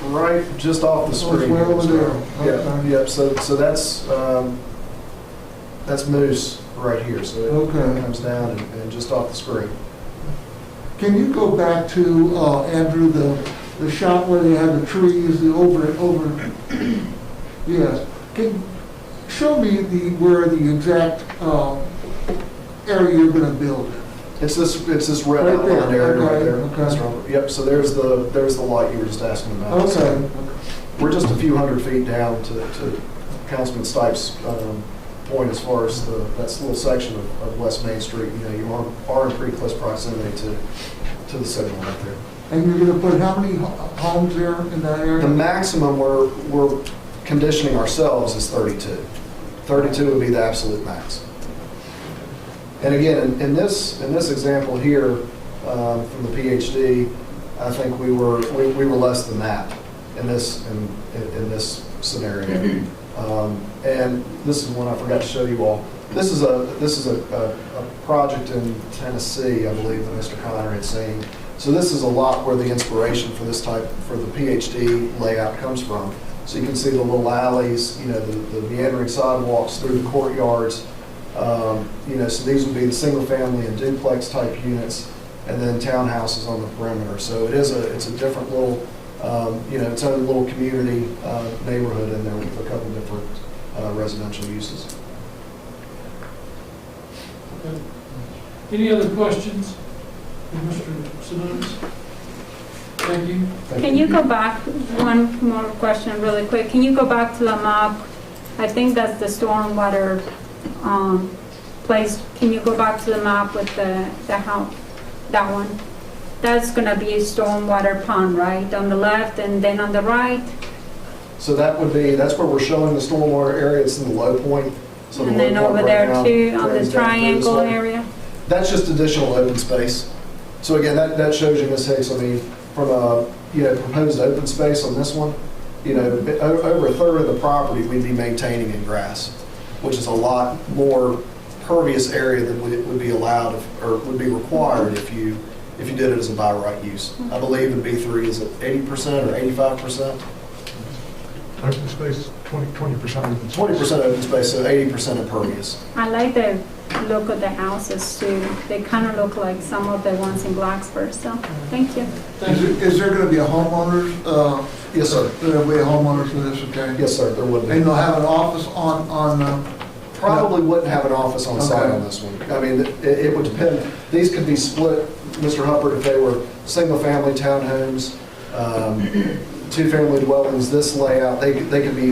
Right, just off the screen. Way over there. Yeah, Okay. yep, so that's Moose right here, so it comes down and just off the screen. Can you go back to, Andrew, the shot where they have the trees, the over, yes. Show me where the exact, area you're gonna build it. It's this red Right there, outline area right okay, there. okay. Mr. Robert. Yep, so there's the light you were just asking about. Okay. So we're just a few hundred feet down to Councilman Stipe's point as far as that little section of West Main Street, you know, you are in pretty close proximity to the signal right there. And you're gonna put how many homes there in that area? The maximum we're conditioning ourselves is 32. 32 would be the absolute max. And again, in this example here, from the PhD, I think we were less than that in this scenario. And this is one I forgot to show you all. This is a project in Tennessee, I believe, that Mr. Connor had seen. So this is a lot where the inspiration for the PhD layout comes from. So you can see the little alleys, you know, the meandering sidewalks through the courtyards. You know, so these would be the single family and duplex type units, and then townhouses on the perimeter. So it's a different little, you know, its own little community neighborhood in there with a couple different residential uses. Okay. Any other questions for Mr. Simonis? Thank you. Can you go back, one more question really quick. Can you go back to the map? I think that's the stormwater place. Can you go back to the map with the house, that one? That's gonna be a stormwater pond, right? On the left and then on the right? So that's where we're showing the stormwater area. It's in the low point. So And the low then point over right there now too, on drains the down through this triangle way. area? That's just additional open space. So again, that shows you, Ms. Hicks, I mean, from a, you know, proposed open space on this one, you know, over a third of the property we'd be maintaining in grass, which is a lot more pervious area than would be allowed or would be required if you did it as a by right use. I believe in B3, is it 80% or 85%? Open space, 20% open space. 20% open space, so 80% impervious. I like the look of the houses too. They kind of look like some of the ones in Blacksburg, so thank you. Thank you. Is there gonna be a homeowners, Yes, sir. there'll be a homeowners for this, okay? Yes, sir, there would be. And they'll have an office on, Probably wouldn't have an office on site Okay. on this one. I mean, it would depend. These could be split, Mr. Hubbard, if they were single-family townhomes, two-family dwellings, this layout, they could be,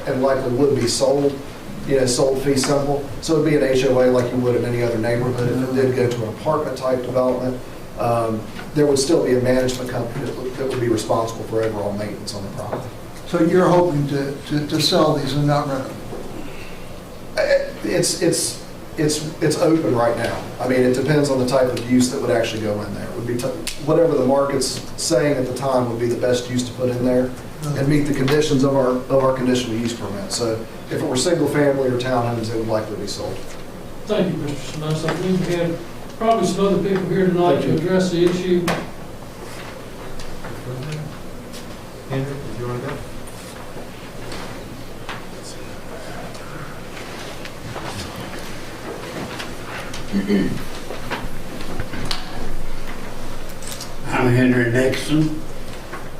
and likely would be sold, you know, sold fee simple. So it'd be an HOA like you would in any other neighborhood. If it did go to an apartment-type development, there would still be a management company that would be responsible for overall maintenance on the property. so you're hoping to sell these and not rent them? It's open right now. I mean, it depends on the type of use that would actually go in there. It would be whatever the market's saying at the time would be the best use to put in there and meet the conditions of our conditional use permit. So if it were single family or townhomes, they would likely be sold. Thank you, Mr. Simonis. I believe we have probably some other people here tonight to address the issue. Andrew, do you want to go? I'm Henry Nixon,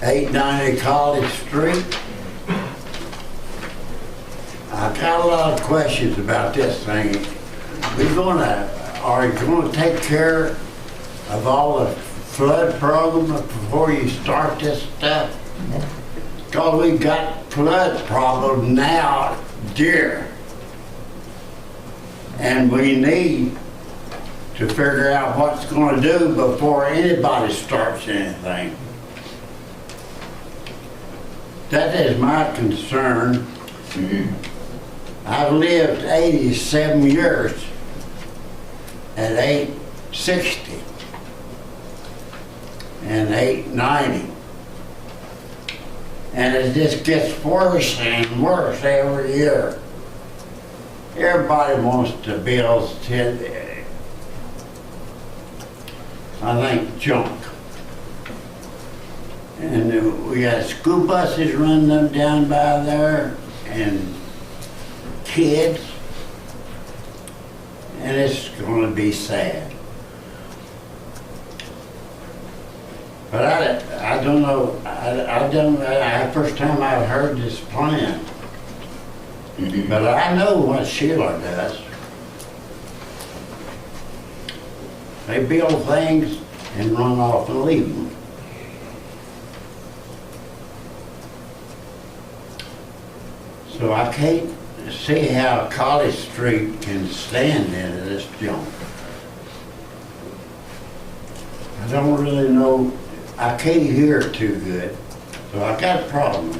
890 College Street. I've got a lot of questions about this thing. Are you going to take care of all the flood problems before you start this stuff? Because we've got flood problems now, dear. And we need to figure out what's going to do before anybody starts anything. That is my concern. I've lived 87 years at 860 and 890. And it just gets worse and worse every year. Everybody wants to build, I think, junk. And we got school buses running them down by there and kids. And it's going to be sad. But I don't know, first time I've heard this plan. But I know what Sheila does. They build things and run off and leave them. So I can't see how College Street can stand into this junk. I don't really know, I can't hear it too good, so I got problems.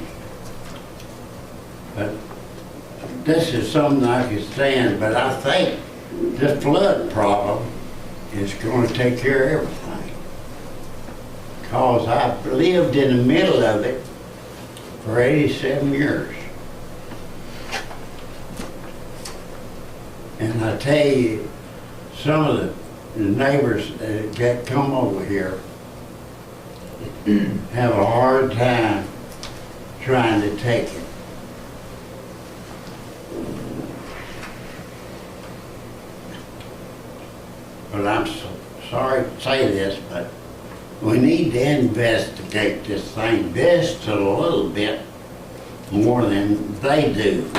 But this is something I can stand, but I think the flood problem is going to take care of everything. Because I've lived in the middle of it for 87 years. And I tell you, some of the neighbors that come over here have a hard time trying to take it. But I'm sorry to say this, but we need to investigate this thing just a little bit more than they do.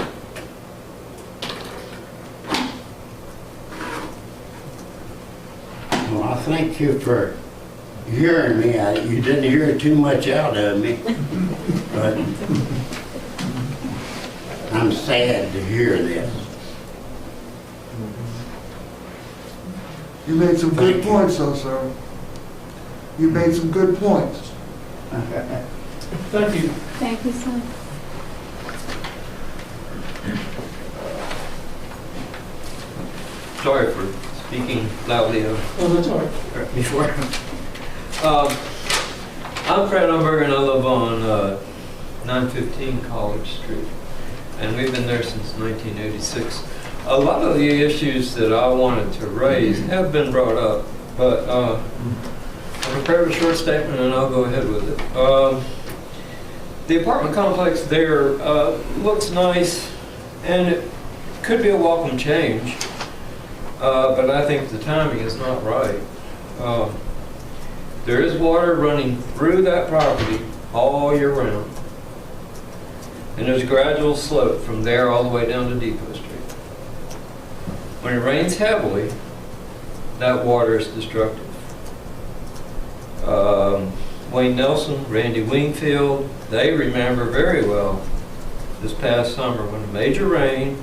Well, I thank you for hearing me. You didn't hear too much out of me, but I'm sad to hear this. You made some good points though, sir. You made some good points. Thank you. Thank you, sir. Sorry for speaking loudly Oh, that's all right. before. I'm Fred Umberg and I live on 915 College Street. And we've been there since 1986. A lot of the issues that I wanted to raise have been brought up, but I prepared a short statement and I'll go ahead with it. The apartment complex there looks nice and it could be a welcome change, but I think the timing is not right. There is water running through that property all year round, and there's a gradual slope from there all the way down to Depot Street. When it rains heavily, that water is destructive. Wayne Nelson, Randy Wingfield, they remember very well this past summer when a major rain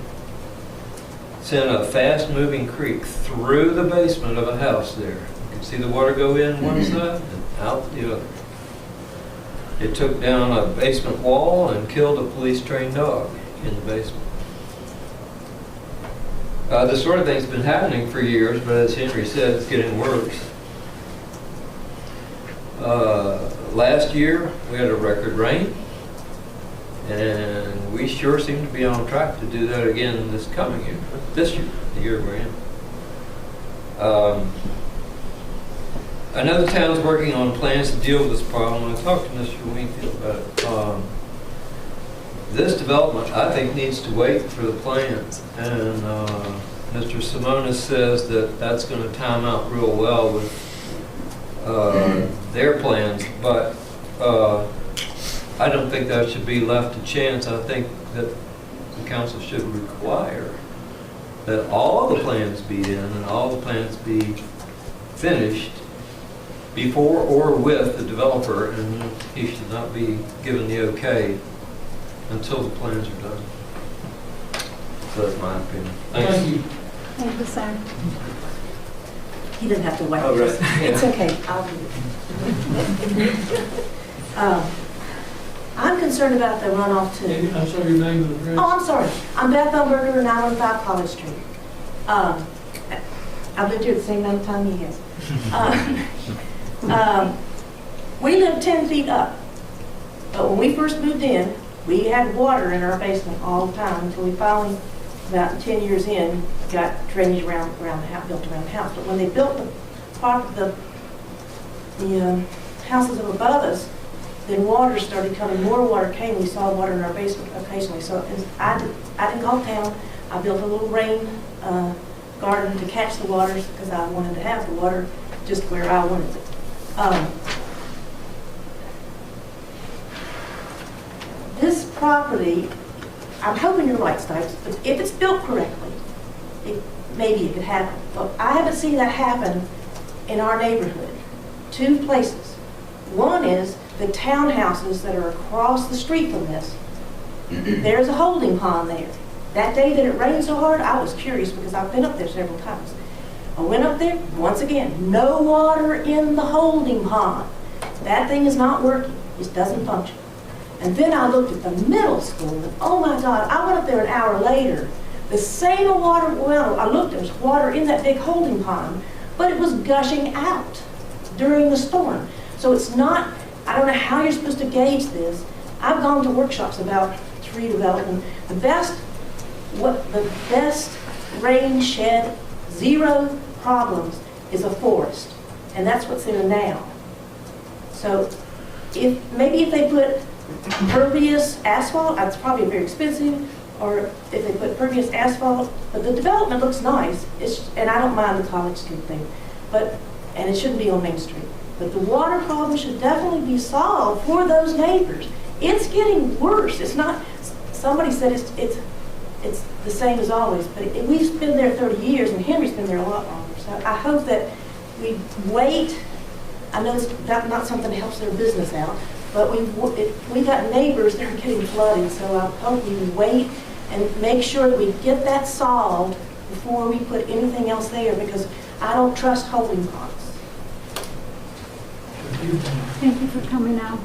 sent a fast-moving creek through the basement of a house there. You can see the water go in one side and out the other. It took down a basement wall and killed a police-trained dog in the basement. This sort of thing's been happening for years, but as Henry said, it's getting worse. Last year, we had a record rain, and we sure seem to be on track to do that again this coming year, this year, the year we're in. Another town's working on plans to deal with this problem. I talked to Mr. Wingfield about it. This development, I think, needs to wait for the plans, and Mr. Simonis says that that's going to time out real well with their plans, but I don't think that should be left to chance. I think that the council should require that all the plans be in and all the plans be finished before or with the developer, and he should not be given the okay until the plans are done. So that's my opinion. Thanks. Thank you. Thank you, sir. He didn't have to wait. Oh, right. It's okay. I'm concerned about the runoff too. I'm sorry, your name and address. Oh, I'm sorry. I'm Beth Umberger, 915 College Street. I've lived here the same amount of time he has. We live 10 feet up, but when we first moved in, we had water in our basement all the time until we finally, about 10 years in, got drainage around the house, built around the house. But when they built the houses up above us, then water started coming. More water came. We saw water in our basement occasionally. So I didn't call town. I built a little rain garden to catch the waters because I wanted to have the water just where I wanted it. This property, I'm hoping you're right, Stipes, but if it's built correctly, maybe it could happen. But I haven't seen that happen in our neighborhood. Two places. One is the townhouses that are across the street from this. There's a holding pond there. That day that it rained so hard, I was curious because I've been up there several times. I went up there, once again, no water in the holding pond. That thing is not working, it doesn't function. And then I looked at the middle school, and oh my God, I went up there an hour later. The same water, well, I looked, there was water in that big holding pond, but it was gushing out during the storm. So it's not, I don't know how you're supposed to gauge this. I've gone to workshops about tree development. The best rain shed, zero problems is a forest. And that's what's there now. So maybe if they put pervious asphalt, that's probably very expensive, or if they put pervious asphalt, but the development looks nice, and I don't mind the College Street thing, and it shouldn't be on Main Street. But the water problem should definitely be solved for those neighbors. It's getting worse. It's not, somebody said it's the same as always, but we've been there 30 years, and Henry's been there a lot longer. So I hope that we wait. I know it's not something that helps their business out, but we got neighbors that are getting flooded, so I hope we wait and make sure that we get that solved before we put anything else there, because I don't trust holding ponds. Thank you for coming out.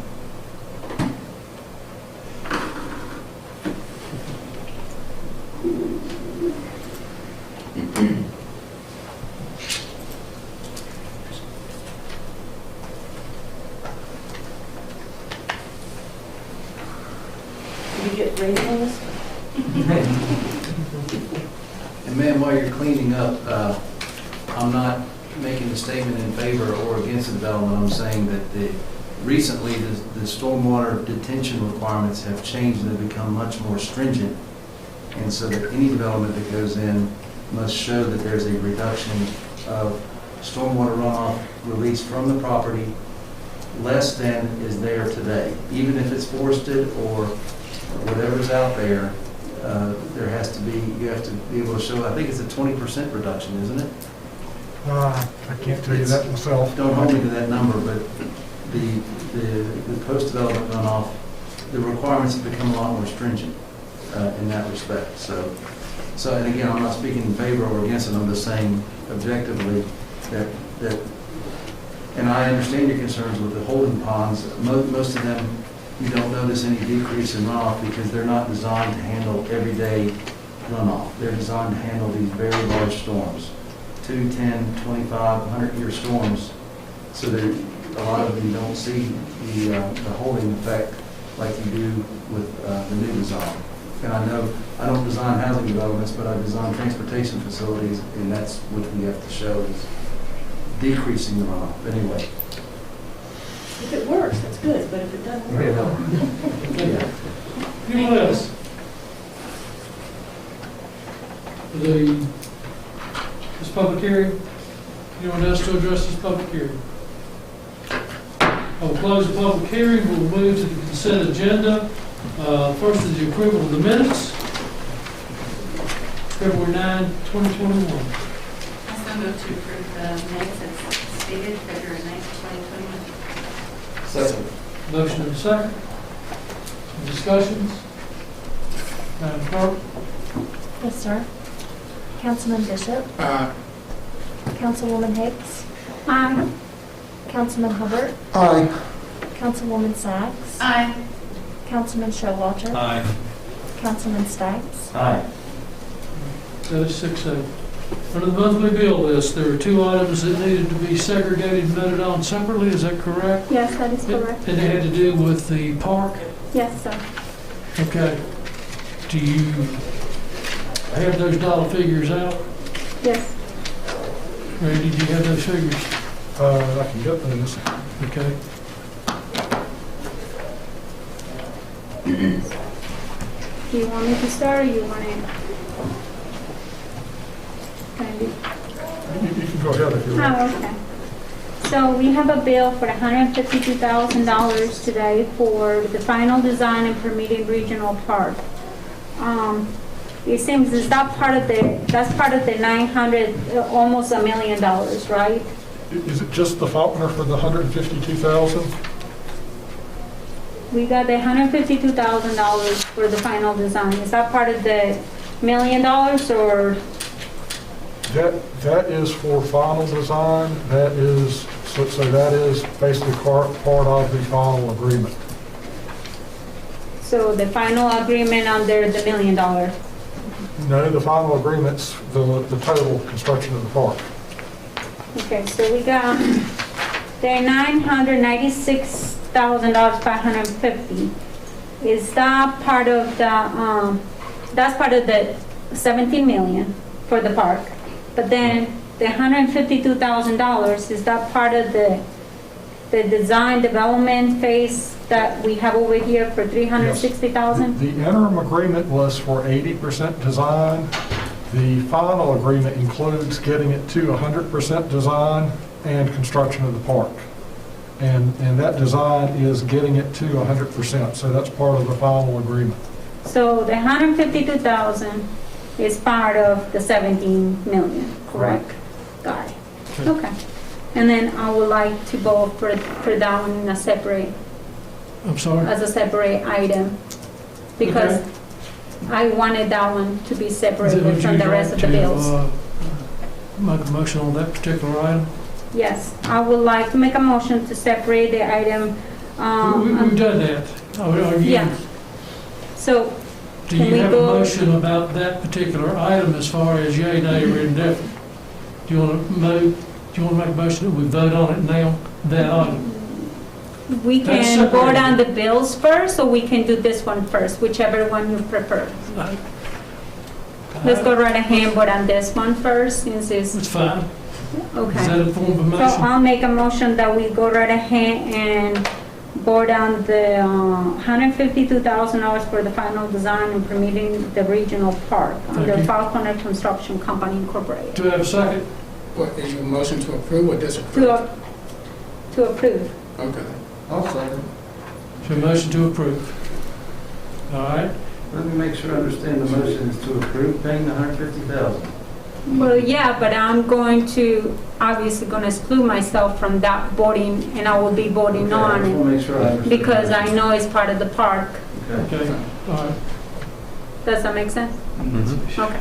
Did you get raised on this? And ma'am, while you're cleaning up, I'm not making a statement in favor or against the development. I'm saying that recently the stormwater detention requirements have changed and have become much more stringent. And so that any development that goes in must show that there's a reduction of stormwater runoff released from the property less than is there today. Even if it's forested or whatever's out there, there has to be, you have to be able to show, I think it's a 20% reduction, isn't it? I can't tell you that myself. Don't hold me to that number, but the post-development runoff, the requirements have become a lot more stringent in that respect. So, and again, I'm not speaking in favor or against it, I'm just saying objectively that and I understand your concerns with the holding ponds. Most of them, you don't notice any decrease in runoff because they're not designed to handle everyday runoff. They're designed to handle these very large storms, 2, 10, 25, 100-year storms. So that a lot of them don't see the holding effect like you do with the new design. And I know I don't design housing developments, but I design transportation facilities, and that's what we have to show is decreasing the runoff. Anyway. If it works, that's good, but if it doesn't work. Anyone else? This public hearing? Anyone else to address this public hearing? I will close the public hearing. We'll move to the consent agenda. First is the approval of the minutes. February 9, 2021. I still move to approve the minutes as stated, February 9th, 2021. Second. Motion and a second. Discussions? Madam Clerk? Yes, sir. Councilman Bishop? Councilwoman Hicks? Aye. Councilman Hubbard? Aye. Councilwoman Sacks? Aye. Councilman Showalter? Aye. Councilman Stipes? Aye. That is 6-0. Under the monthly bill list, there are 2 items that needed to be segregated and voted on separately. Is that correct? Yes, that is correct. And they had to do with the park? Yes, sir. Okay. Do you have those dollar figures out? Yes. Randy, do you have those figures? I can get those. Okay. Do you want me to start, or you want to? You can go ahead if you want. Oh, okay. So we have a bill for $152,000 today for the final design and permitting regional park. It seems that's part of the 900, almost $1 million, right? Is it just the Faulkner for the 152,000? We got the $152,000 for the final design. Is that part of the million or? That is for final design. That is, so that is basically part of the final agreement. So the final agreement under the $1 million? No, the final agreement's the total construction of the park. Okay, so we got the $996,550. Is that part of the, that's part of the 17 million for the park? But then the $152,000, is that part of the design development phase that we have over here for 360,000? The interim agreement was for 80% design. The final agreement includes getting it to 100% design and construction of the park. And that design is getting it to 100%, so that's part of the final agreement. So the 152,000 is part of the 17 million, correct? Got it. Okay. And then I would like to go for that one in a separate, I'm sorry? as a separate item, because Okay. I wanted that one to be separated Would from you the rest of the like to, bills. Make a motion on that particular item? Yes, I would like to make a motion to separate the item. We've done that. Are you- Yeah. So, Do can you we have a go? motion about that particular item as far as yea, nay, or indifferent? Do you want to make a motion that we vote on it now, that item? We That's can go separated. down the bills first, or we can do this one first, whichever one you prefer. Let's go right ahead and vote on this one first, since it's, It's fine. okay. Is that a form of a So motion? I'll make a motion that we go right ahead and vote on the $152,000 for the final design and permitting the regional park under you. Falconer Construction Company Incorporated. Do I have a second? What, is your motion to approve or disapprove? To approve. Okay. I'll second. So a motion to approve. All right. Let me make sure I understand the motion is to approve paying the 150,000. Well, yeah, but I'm obviously going to exclude myself from that voting, and I will be voting Okay, I on just want it to make sure I understand. because I know it's part of the park. Okay. Okay. All right. Does that make sense? Okay.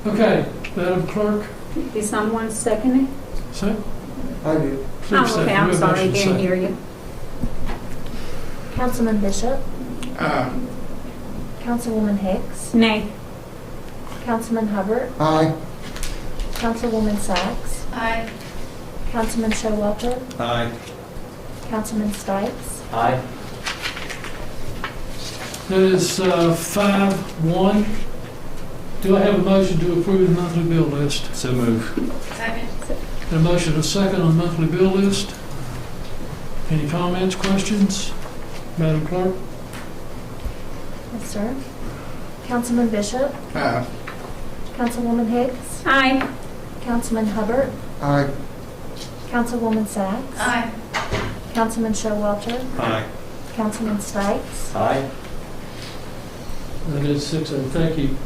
Okay. Madam Clerk, Did someone second it? second? I do. Oh, okay, I'm sorry, I didn't hear you. Councilman Bishop, Uh, Councilwoman Hicks, Nay. Councilman Hubbard, Aye. Councilwoman Sacks, Aye. Councilman Showalter, Aye. Councilman Stipes, Aye. That is 5-1. Do I have a motion to approve the monthly bill list? So move. Second. A motion and a second on the monthly bill list. Any comments, questions? Madam Clerk? yes, sir. Councilman Bishop, Councilwoman Hicks, Aye. Councilman Hubbard, Aye. Councilwoman Sacks, Aye. Councilman Showalter, Aye. Councilman Stipes, Aye. That is 6-0. Thank you.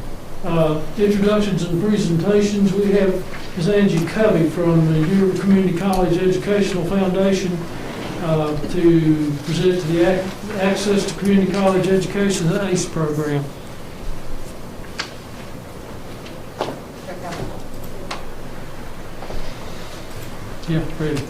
Introductions and presentations. We have Ms. Angie Covey from the University Community College Educational Foundation to present to the Access to Community College Education, the ACE program. Yeah, ready.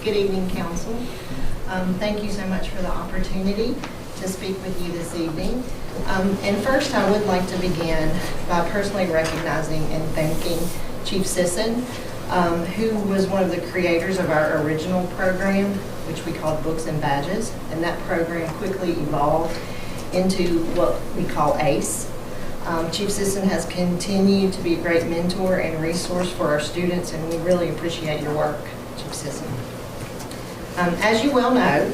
Good evening, Council. Thank you so much for the opportunity to speak with you this evening. And first, I would like to begin by personally recognizing and thanking Chief Sisson, who was one of the creators of our original program, which we called Books and Badges. And that program quickly evolved into what we call ACE. Chief Sisson has continued to be a great mentor and resource for our students, and we really appreciate your work, Chief Sisson. As you well know,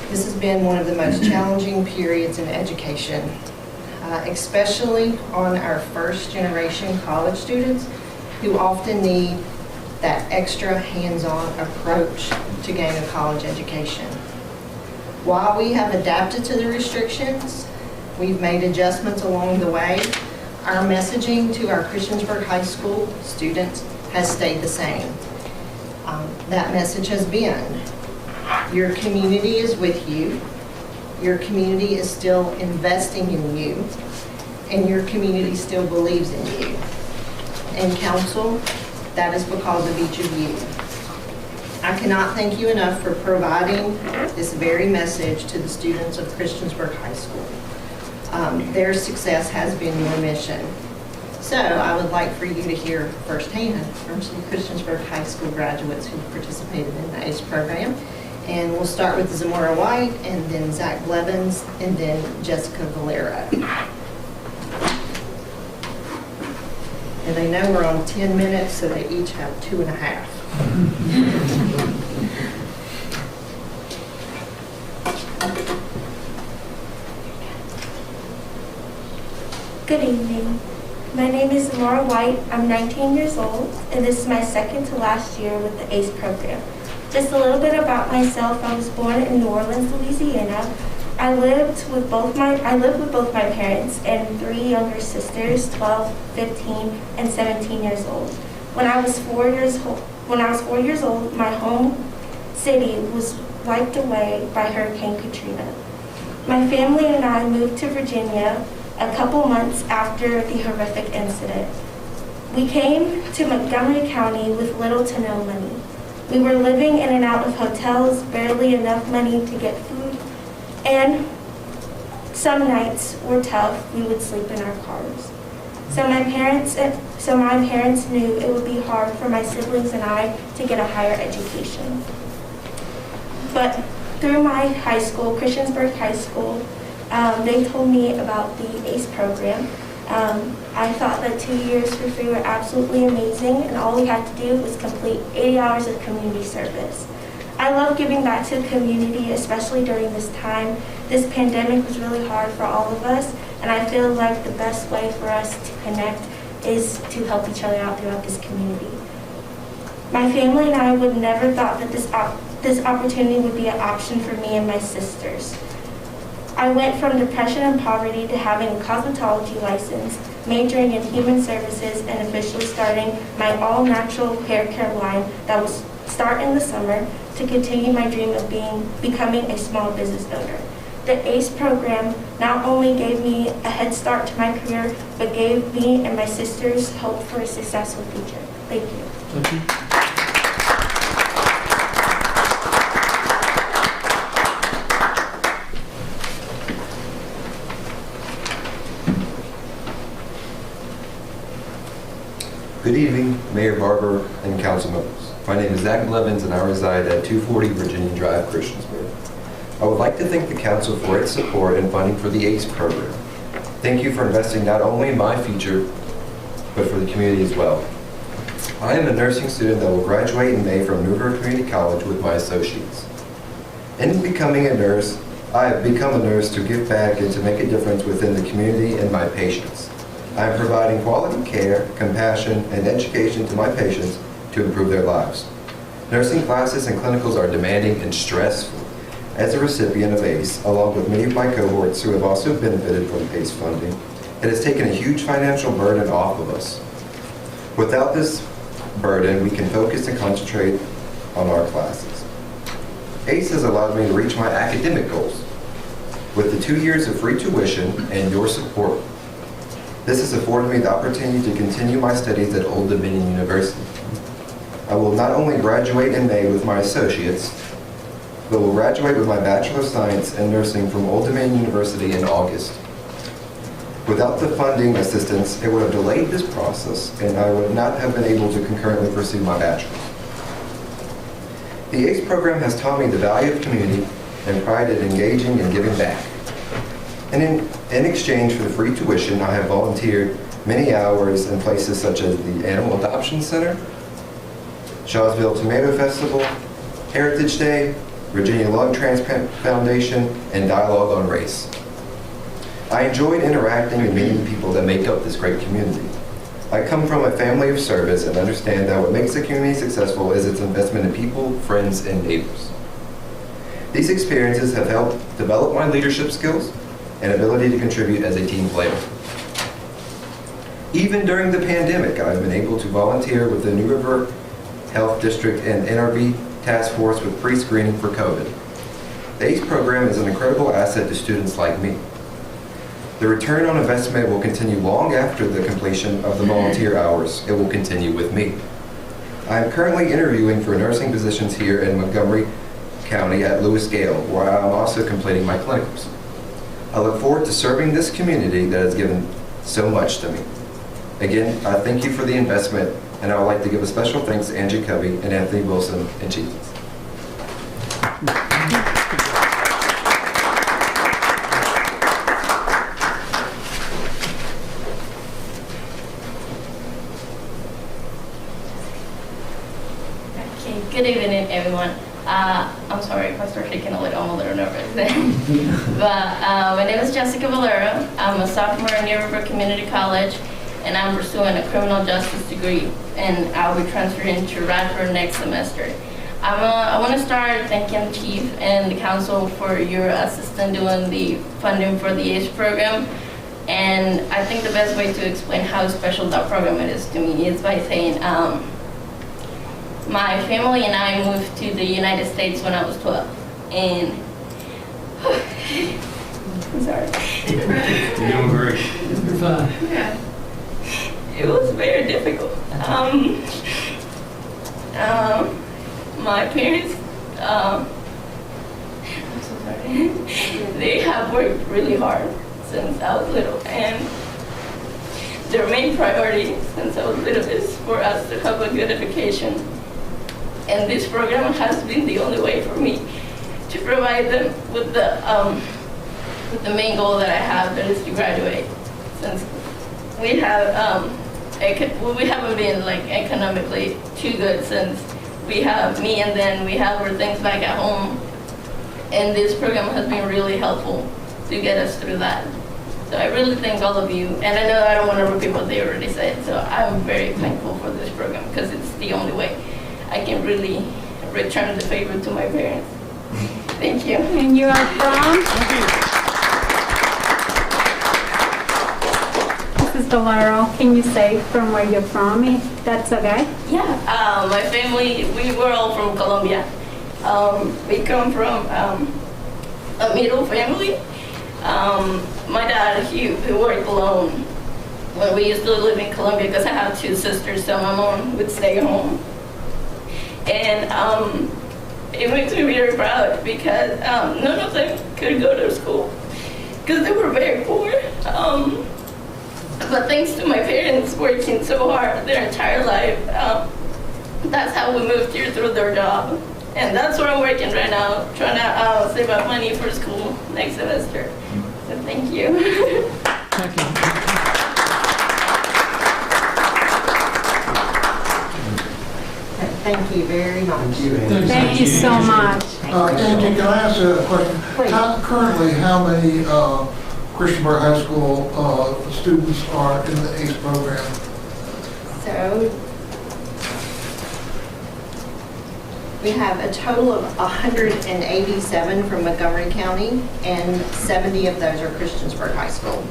this has been one of the most challenging periods in education, especially on our first generation college students who often need that extra hands-on approach to gain a college education. While we have adapted to the restrictions, we've made adjustments along the way. Our messaging to our Christiansburg High School students has stayed the same. That message has been, your community is with you, your community is still investing in you, and your community still believes in you. And council, that is because of each of you. I cannot thank you enough for providing this very message to the students of Christiansburg High School. Their success has been your mission. So I would like for you to hear firsthand from some Christiansburg High School graduates who participated in the ACE program. And we'll start with Zamora White, and then Zach Blevins, and then Jessica Valero. And they know we're on 10 minutes, so they each have 2.5. Good evening. My name is Zamora White. I'm 19 years old, and this is my second to last year with the ACE program. Just a little bit about myself. I was born in New Orleans, Louisiana. I lived with both my parents and 3 younger sisters, 12, 15, and 17 years old. When I was 4 years old, my home city was wiped away by Hurricane Katrina. My family and I moved to Virginia a couple months after the horrific incident. We came to Montgomery County with little to no money. We were living in and out of hotels, barely enough money to get food, and some nights were tough. We would sleep in our cars. So my parents knew it would be hard for my siblings and I to get a higher education. But through my high school, Christiansburg High School, they told me about the ACE program. I thought that 2 years for free were absolutely amazing, and all we had to do was complete 80 hours of community service. I love giving back to the community, especially during this time. This pandemic was really hard for all of us, and I feel like the best way for us to connect is to help each other out throughout this community. My family and I would never thought that this opportunity would be an option for me and my sisters. I went from depression and poverty to having a cosmetology license, majoring in human services, and officially starting my all-natural hair care line that will start in the summer to continue my dream of becoming a small business owner. The ACE program not only gave me a head start to my career, but gave me and my sisters hope for a successful future. Thank you. Thank you. Good evening, Mayor Barber and council members. My name is Zach Blevins and I reside at 240 Virginia Drive, Christiansburg. I would like to thank the council for its support and funding for the ACE program. Thank you for investing not only in my future, but for the community as well. I am a nursing student that will graduate in May from Newburgh Community College with my associates. In becoming a nurse, I have become a nurse to give back and to make a difference within the community and my patients. I am providing quality care, compassion, and education to my patients to improve their lives. Nursing classes and clinicals are demanding and stressful. As a recipient of ACE, along with many of my cohorts who have also benefited from ACE funding, it has taken a huge financial burden off of us. Without this burden, we can focus and concentrate on our classes. ACE has allowed me to reach my academic goals. With the 2 years of free tuition and your support, this has afforded me the opportunity to continue my studies at Old Dominion University. I will not only graduate in May with my associates, but will graduate with my Bachelor of Science in Nursing from Old Dominion University in August. Without the funding assistance, it would have delayed this process, and I would not have been able to concurrently pursue my bachelor's. The ACE program has taught me the value of community and pride in engaging and giving back. And in exchange for the free tuition, I have volunteered many hours in places such as the Animal Adoption Center, Shawsville Tomato Festival, Heritage Day, Virginia Lung Transplant Foundation, and Dialogue on Race. I enjoyed interacting with many people that make up this great community. I come from a family of service and understand that what makes a community successful is its investment in people, friends, and neighbors. These experiences have helped develop my leadership skills and ability to contribute as a team player. Even during the pandemic, I've been able to volunteer with the New River Health District and NRB Task Force with pre-screening for COVID. The ACE program is an incredible asset to students like me. The return on investment will continue long after the completion of the volunteer hours. It will continue with me. I am currently interviewing for nursing positions here in Montgomery County at Lewis Gale, where I am also completing my clinicals. I look forward to serving this community that has given so much to me. Again, I thank you for the investment, and I would like to give a special thanks to Angie Covey and Anthony Wilson and Jesus. Okay, good evening, everyone. I'm sorry if I start shaking a little, I'm a little nervous. But my name is Jessica Valera. I'm a sophomore at New River Community College, and I'm pursuing a criminal justice degree, and I'll be transferring to Radford next semester. I want to start thanking Chief and the council for your assistance doing the funding for the ACE program. And I think the best way to explain how special that program is to me is by saying, my family and I moved to the United States when I was 12, and I'm sorry. You're doing great. You're fine. Yeah. It was very difficult. My parents, I'm so sorry. They have worked really hard since I was little, and their main priority since I was little is for us to have a good education. And this program has been the only way for me to provide them with the main goal that I have, that is to graduate. Since we have we haven't been like economically too good since we have me and then we have our things back at home, and this program has been really helpful to get us through that. So I really thank all of you, and I know I don't want to repeat what they already said, so I'm very thankful for this program because it's the only way I can really return the favor to my parents. Thank you. And you are from? Mrs. Dolaro, can you say from where you're from, if that's okay? Yeah, my family, we were all from Colombia. We come from a middle family. My dad, he worked alone when we used to live in Colombia because I have two sisters, so my mom would stay home. And it makes me very proud because none of them could go to school because they were very poor. But thanks to my parents working so hard their entire life, that's how we moved here through their job. And that's where I'm working right now, trying to save up money for school next semester. So thank you. Thank you. Thank you very much. Thank you so much. Angie, can I ask a question? Please. Currently, how many Christiansburg High School students are in the ACE program? So we have a total of 187 from Montgomery County, and 70 of those are Christiansburg High School.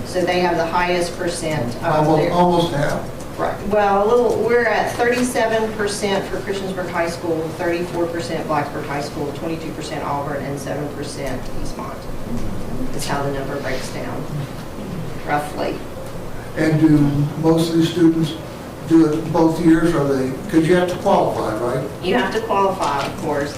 So they have the highest percent. Almost half. Right. Well, we're at 37% for Christiansburg High School, 34% Blacksburg High School, 22% Auburn, and 7% Eastmont. Is how the number breaks down, roughly. And do most of these students do it both years, or because you have to qualify, right? You have to qualify, of course.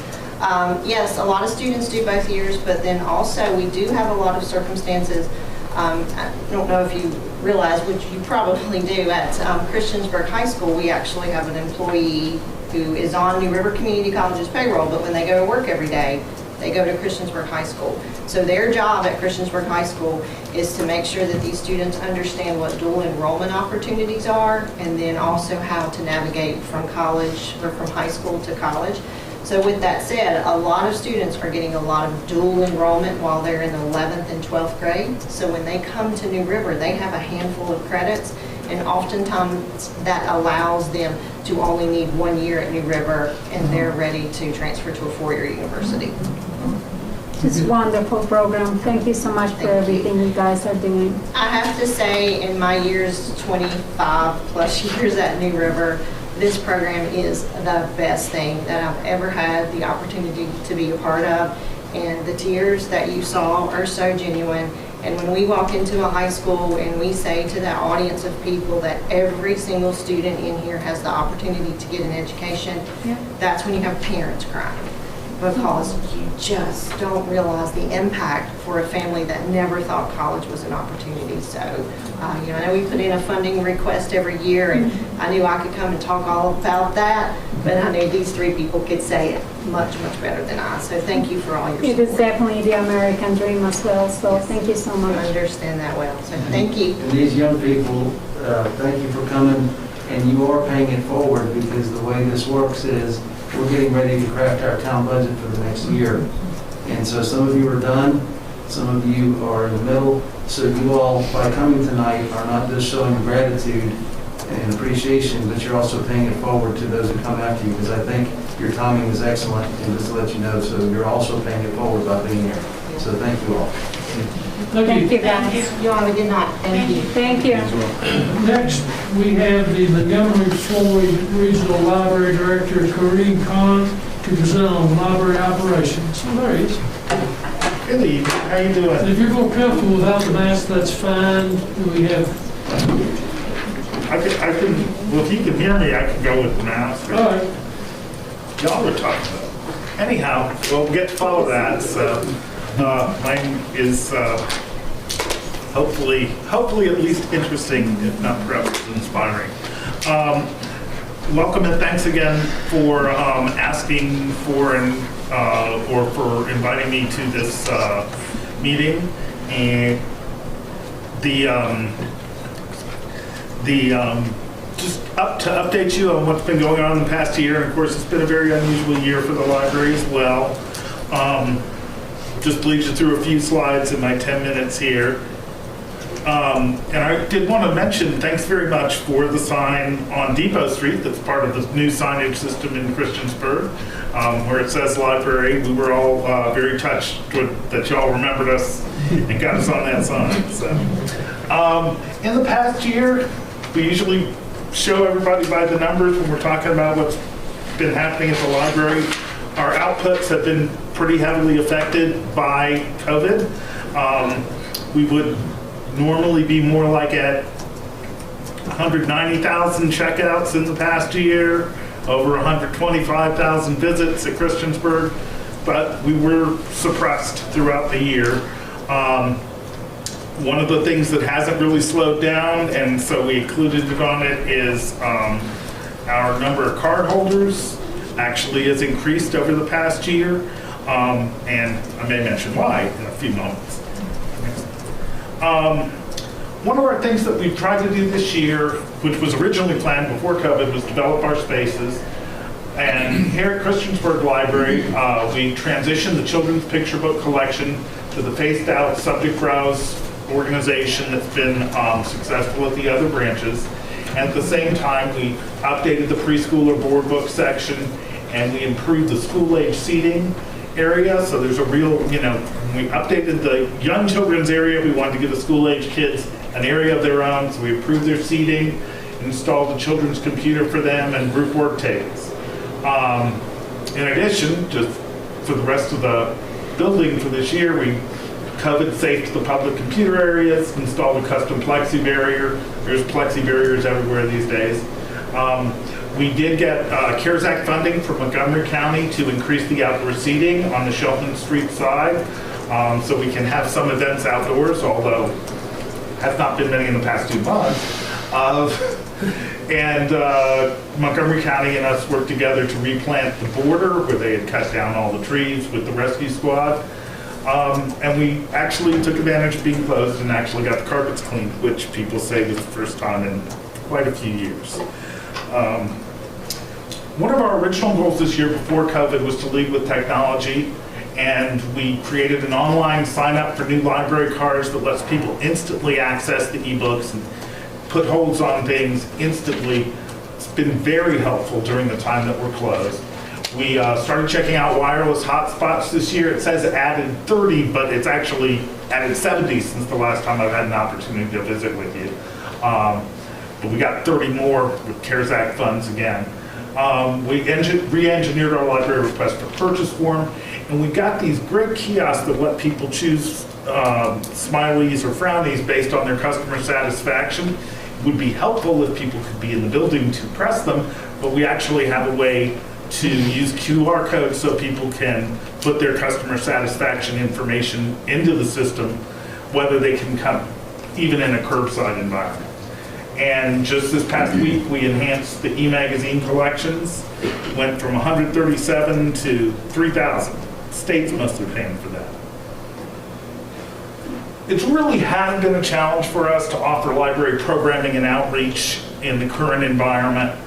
Yes, a lot of students do both years, but then also we do have a lot of circumstances. I don't know if you realize, which you probably do, at Christiansburg High School, we actually have an employee who is on New River Community College's payroll, but when they go to work every day, they go to Christiansburg High School. So their job at Christiansburg High School is to make sure that these students understand what dual enrollment opportunities are, and then also how to navigate from college or from high school to college. So with that said, a lot of students are getting a lot of dual enrollment while they're in the 11th and 12th grade. So when they come to New River, they have a handful of credits, And oftentimes that allows them to only need 1 year at New River, and they're ready to transfer to a 4-year university. It's a wonderful program. Thank you so much for everything you guys are doing. I have to say, in my years, 25 plus years at New River, this program is the best thing that I've ever had the opportunity to be a part of. And the tears that you saw are so genuine. And when we walk into a high school and we say to that audience of people that every single student in here has the opportunity to get an education, that's when you have parents crying. Because you just don't realize the impact for a family that never thought college was an opportunity. So, you know, I know we put in a funding request every year, and I knew I could come and talk all about that, but I knew these 3 people could say it much, much better than I. So thank you for all your support. It is definitely the American dream as well, so thank you so much. I understand that well, so thank you. And these young people, thank you for coming, and you are paying it forward, because the way this works is we're getting ready to craft our town budget for the next year. And so some of you are done, some of you are in the middle. So you all, by coming tonight, are not just showing gratitude and appreciation, but you're also paying it forward to those who come after you, because I think your timing is excellent, and just to let you know, so you're also paying it forward by being here. So thank you all. Thank you, guys. You all have a good night. Thank you. Thank you. Next, we have the Montgomery-Floyd Regional Library Director, Kareem Khan, to present on library operations. Oh, there he is. Good evening. How you doing? If you're more comfortable without the mask, that's fine. We have... I can, well, if you can hear me, I can go with the mask. All right. Y'all were talking about. Anyhow, we'll get to follow that. So, mine is hopefully at least interesting, if not perhaps inspiring. Welcome and thanks again for asking for or for inviting me to this meeting. And just to update you on what's been going on in the past year. And of course, it's been a very unusual year for the library as well. Just lead you through a few slides in my 10 minutes here. And I did want to mention, thanks very much for the sign on Depot Street that's part of the new signage system in Christiansburg, where it says library. We were all very touched that y'all remembered us and got us on that sign. So, in the past year, we usually show everybody by the numbers when we're talking about what's been happening at the library. Our outputs have been pretty heavily affected by COVID. We would normally be more like at 190,000 checkouts in the past year, over 125,000 visits at Christiansburg, but we were suppressed throughout the year. One of the things that hasn't really slowed down, and so we included it on it, is our number of card holders actually has increased over the past year, and I may mention why in a few moments. One of our things that we've tried to do this year, which was originally planned before COVID, was develop our spaces. And here at Christiansburg Library, we transitioned the children's picture book collection to the phased out subject browse organization that's been successful at the other branches. And at the same time, we updated the preschooler board book section, and we improved the school age seating area. So there's a real, when we updated the young children's area, we wanted to give the school age kids an area of their own. So we improved their seating, installed a children's computer for them, and group work tables. In addition, just for the rest of the building for this year, we COVID-safed the public computer areas, installed a custom plexi barrier. There's plexi barriers everywhere these days. We did get CARES Act funding from Montgomery County to increase the outdoor seating on the Shelton Street side, so we can have some events outdoors, although has not been many in the past 2 months. And Montgomery County and us worked together to replant the border where they had cut down all the trees with the rescue squad. And we actually took advantage of being closed and actually got the carpets cleaned, which people say was the first time in quite a few years. One of our original goals this year before COVID was to lead with technology, and we created an online sign up for new library cards that lets people instantly access the ebooks and put holds on things instantly. It's been very helpful during the time that we're closed. We started checking out wireless hotspots this year. It says it added 30, but it's actually added 70 since the last time I've had an opportunity to visit with you. But we got 30 more with CARES Act funds again. We re-engineered our library request for purchase form, and we got these great kiosks that let people choose smileys or frownies based on their customer satisfaction. It would be helpful if people could be in the building to press them, but we actually have a way to use QR codes so people can put their customer satisfaction information into the system, whether they can come even in a curbside environment. And just this past week, we enhanced the e-magazine collections. It went from 137 to 3,000. State's mostly paying for that. It's really has been a challenge for us to offer library programming and outreach in the current environment.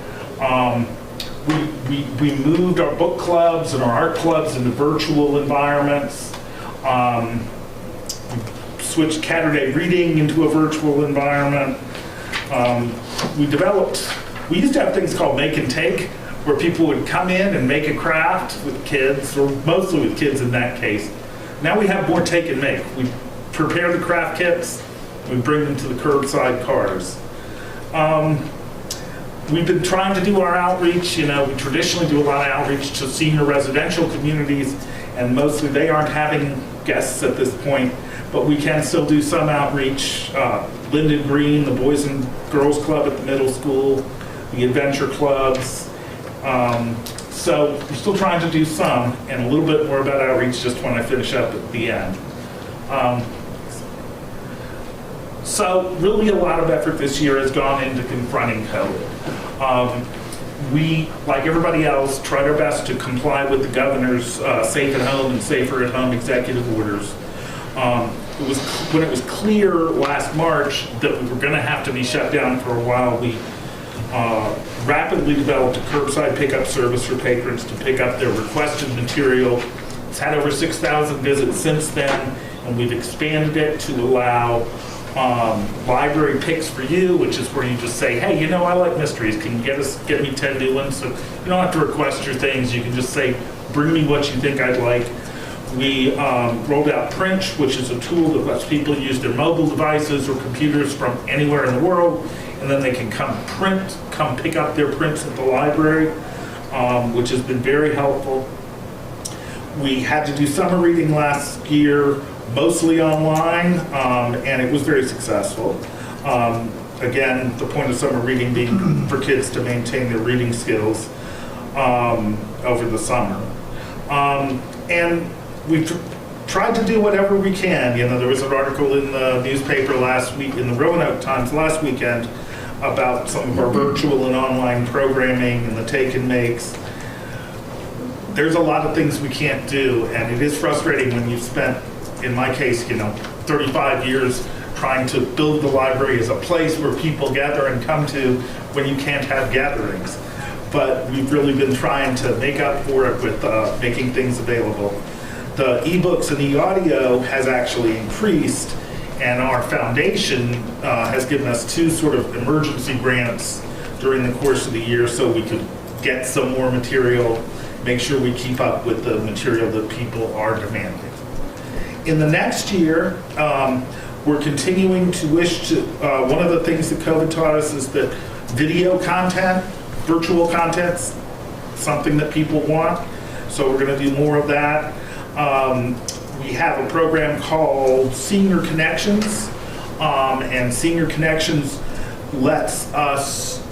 We moved our book clubs and our art clubs into virtual environments. We switched Saturday reading into a virtual environment. We used to have things called make and take, where people would come in and make a craft with kids, or mostly with kids in that case. Now we have more take and make. We prepare the craft kits, we bring them to the curbside cars. We've been trying to do our outreach. We traditionally do a lot of outreach to senior residential communities, and mostly they aren't having guests at this point, but we can still do some outreach. Linden Green, the Boys and Girls Club at the middle school, the adventure clubs. So we're still trying to do some, and a little bit more about outreach just when I finish up at the end. So really a lot of effort this year has gone into confronting COVID. We, like everybody else, tried our best to comply with the governor's safe at home and safer at home executive orders. When it was clear last March that we were going to have to be shut down for a while, we rapidly developed a curbside pickup service for patrons to pick up their requested material. It's had over 6,000 visits since then, and we've expanded it to allow library picks for you, which is where you just say, hey, I like mysteries. Can you get me 10 new ones? So you don't have to request your things. You can just say, bring me what you think I'd like. We rolled out Print, which is a tool that lets people use their mobile devices or computers from anywhere in the world, and then they can come pick up their prints at the library, which has been very helpful. We had to do summer reading last year, mostly online, and it was very successful. Again, the point of summer reading being for kids to maintain their reading skills over the summer. And we've tried to do whatever we can. There was an article in the newspaper last week, in the Roanoke Times last weekend, about some of our virtual and online programming and the take and makes. There's a lot of things we can't do, and it is frustrating when you've spent, in my case, 35 years trying to build the library as a place where people gather and come to when you can't have gatherings. But we've really been trying to make up for it with making things available. The ebooks and e-audio has actually increased, and our foundation has given us 2 sort of emergency grants during the course of the year so we could get some more material, make sure we keep up with the material that people are demanding. In the next year, we're continuing to wish to, one of the things that COVID taught us is that video content, virtual content's something that people want, so we're going to do more of that. We have a program called Senior Connections, and Senior Connections lets us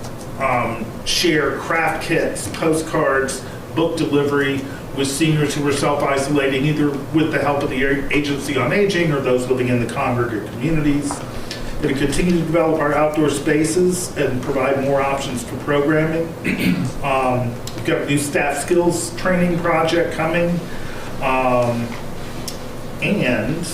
share craft kits, postcards, book delivery with seniors who are self-isolating, either with the help of the Agency on Aging or those living in the congregate communities. We're going to continue to develop our outdoor spaces and provide more options for programming. We've got a new staff skills training project coming. And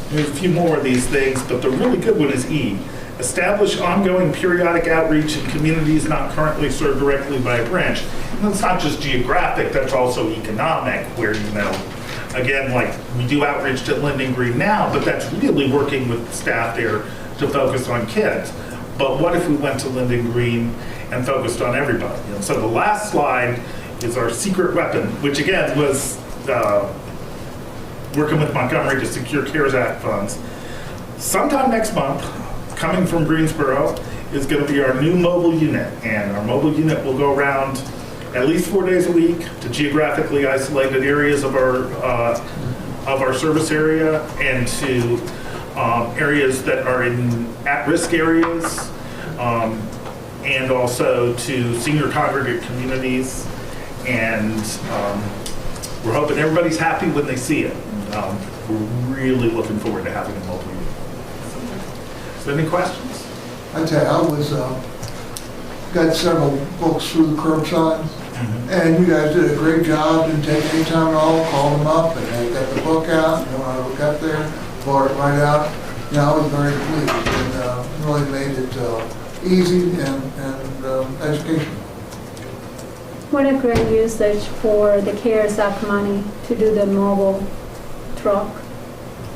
there's a few more of these things, but the really good one is E. Establish ongoing periodic outreach in communities not currently served directly by a branch. And that's not just geographic, that's also economic, where, again, like we do outreach to Linden Green now, but that's really working with staff there to focus on kids. but what if we went to Linden Green and focused on everybody? And so the last slide is our secret weapon, which again was working with Montgomery to secure CARES Act funds. Sometime next month, coming from Greensboro, is going to be our new mobile unit. And our mobile unit will go around at least 4 days a week to geographically isolated areas of our service area and to areas that are in at-risk areas, and also to senior congregate communities. And we're hoping everybody's happy when they see it. We're really looking forward to having a mobile unit. So any questions? I tell you, got several books through the curbside, and you guys did a great job. Didn't take any time at all. Called them up, and they got the book out. And when I got there, bought it right out. I was very pleased, and really made it easy and educational. What a great usage for the CARES Act money to do the mobile truck.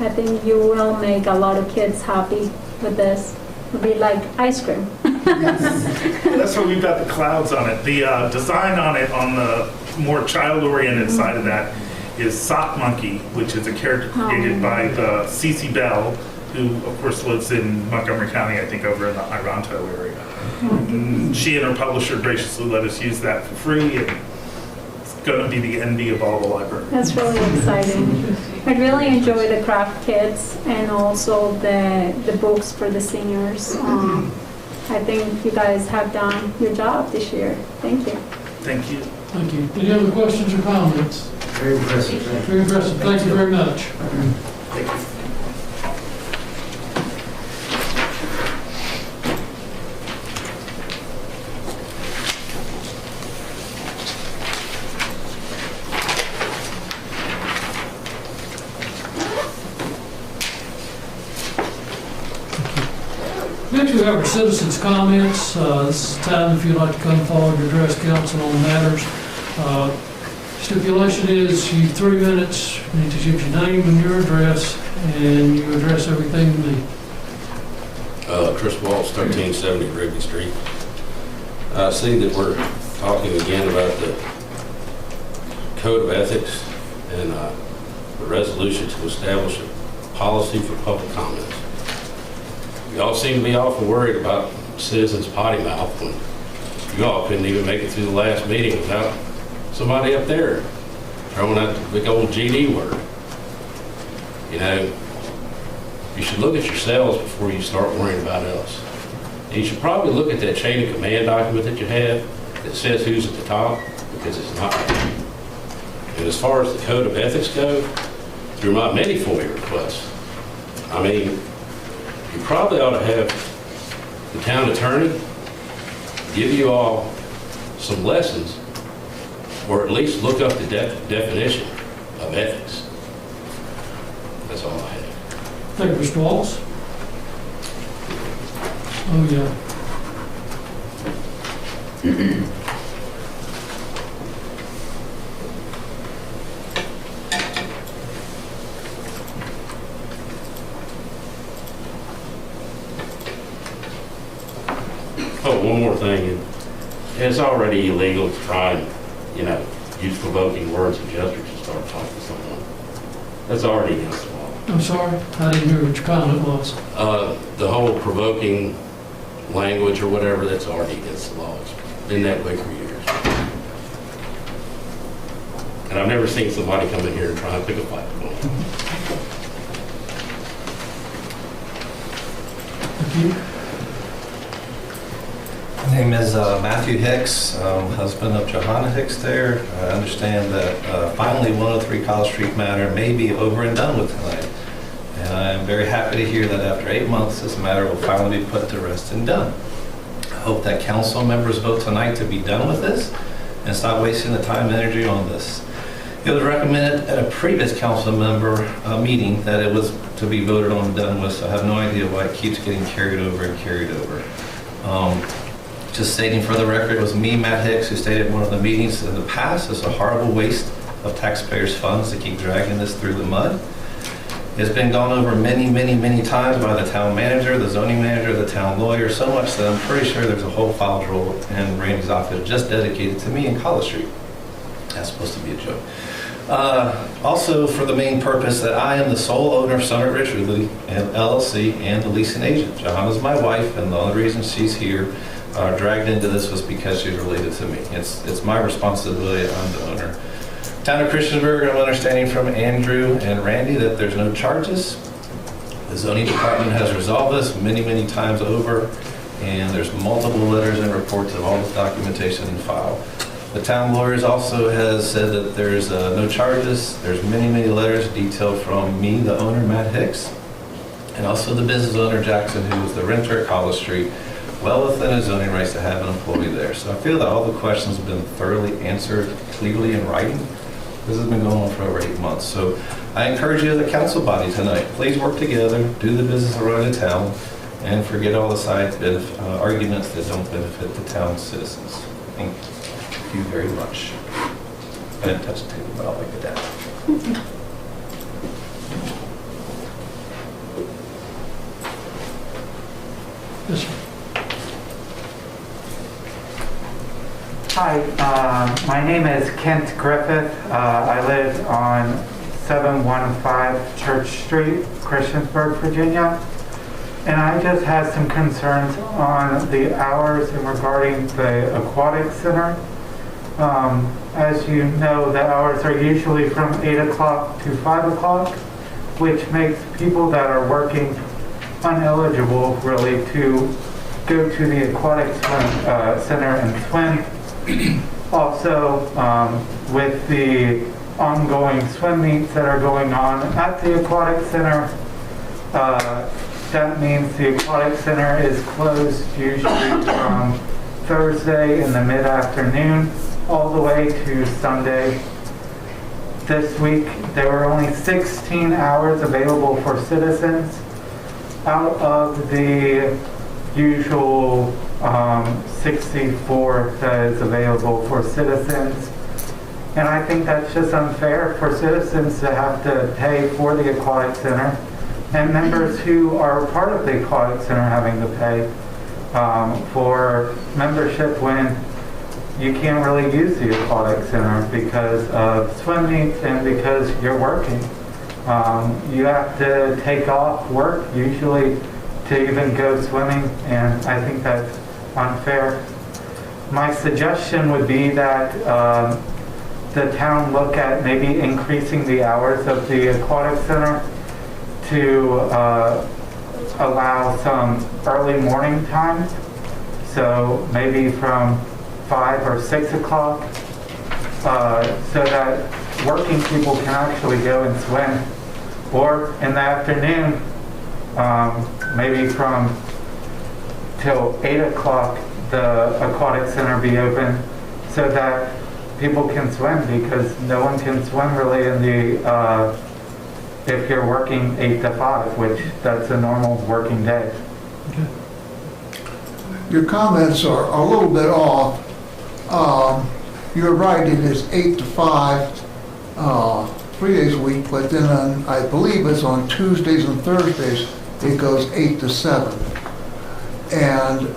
I think you will make a lot of kids happy with this. It'll be like ice cream. That's why we've got the clouds on it. The design on it, on the more child-oriented side of that, is Sock Monkey, which is a character created by the Cece Bell, who of course lives in Montgomery County, I think over in the Ironto area. She and her publisher graciously let us use that for free, and it's going to be the envy of all the libraries. That's really exciting. I really enjoy the craft kits and also the books for the seniors. I think you guys have done your job this year. Thank you. Thank you. Thank you. Any other questions or comments? Very impressive. Very impressive. Thank you very much. Thank you. Next, we have our citizens' comments. This is the time if you'd like to come forward and address council on matters. Stipulation is you have 3 minutes. You need to give your name and your address, and you address everything to me. Chris Waltz, 1370 Rigby Street. I see that we're talking again about the code of ethics and the resolution to establish a policy for public comments. You all seem to be awful worried about citizens' potty mouth when you all couldn't even make it through the last meeting without somebody up there throwing out the big old GD word. You know, you should look at yourselves before you start worrying about us. And you should probably look at that chain of command document that you have that says who's at the top, because it's not. And as far as the code of ethics go, through my many FOIA requests, I mean, you probably ought to have the town attorney give you all some lessons, or at least look up the definition of ethics. That's all I have. Thank you, Mr. Waltz. Oh, yeah. Oh, one more thing. It's already illegal to try and, use provoking words and gestures to start talking to someone. That's already against the law. I'm sorry, I didn't hear what your comment was. The whole provoking language or whatever, that's already against the law. It's been that way for years. And I've never seen somebody come in here and try and pick a fight with them. Thank you. My name is Matthew Hicks, husband of Johanna Hicks there. I understand that finally 103 College Street matter may be over and done with tonight. And I am very happy to hear that after 8 months, this matter will finally be put to rest and done. I hope that council members vote tonight to be done with this and stop wasting the time and energy on this. It was recommended at a previous council member meeting that it was to be voted on and done with, so I have no idea why it keeps getting carried over and carried over. Just stating for the record, it was me, Matt Hicks, who stated at one of the meetings in the past, it's a horrible waste of taxpayers' funds to keep dragging this through the mud. It's been gone over many, many, many times by the town manager, the zoning manager, the town lawyer, so much that I'm pretty sure there's a whole file drawer in Randy's office just dedicated to me in College Street. That's supposed to be a joke. Also, for the main purpose that I am the sole owner of Summit Ridge Realty and LLC and the leasing agent. Johanna's my wife, and the only reason she's here dragged into this was because she's related to me. It's my responsibility. I'm the owner. Town of Christiansburg, I'm understanding from Andrew and Randy that there's no charges. The zoning department has resolved this many, many times over, and there's multiple letters and reports of all this documentation in file. The town lawyers also has said that there's no charges. There's many, many letters detailed from me, the owner, Matt Hicks, and also the business owner, Jackson, who is the renter at College Street, well within his zoning rights to have an employee there. So I feel that all the questions have been thoroughly answered clearly in writing. This has been going on for over 8 months. So I encourage you as a council body tonight, please work together, do the business of running the town, and forget all the side arguments that don't benefit the town's citizens. Thank you very much. I didn't touch the table, but I'll like it down. Yes, sir. Hi, my name is Kent Griffith. I live on 715 Church Street, Christiansburg, Virginia. And I just had some concerns on the hours and regarding the aquatic center. As you know, the hours are usually from 8 o'clock to 5 o'clock, which makes people that are working uneligible really to go to the aquatic center and swim. Also, with the ongoing swim meets that are going on at the aquatic center, that means the aquatic center is closed usually from Thursday in the mid-afternoon all the way to Sunday. This week, there were only 16 hours available for citizens out of the usual 64 that is available for citizens. And I think that's just unfair for citizens to have to pay for the aquatic center, and members who are part of the aquatic center having to pay for membership when you can't really use the aquatic center because of swim meets and because you're working. You have to take off work usually to even go swimming, and I think that's unfair. My suggestion would be that the town look at maybe increasing the hours of the aquatic center to allow some early morning times. So maybe from 5 or 6 o'clock, so that working people can actually go and swim. Or in the afternoon, maybe from till 8 o'clock, the aquatic center be open so that people can swim, because no one can swim really in the, if you're working 8 to 5, which that's a normal working day. Okay. Your comments are a little bit off. You're right, it is 8 to 5, 3 days a week, but then I believe it's on Tuesdays and Thursdays, it goes 8 to 7. And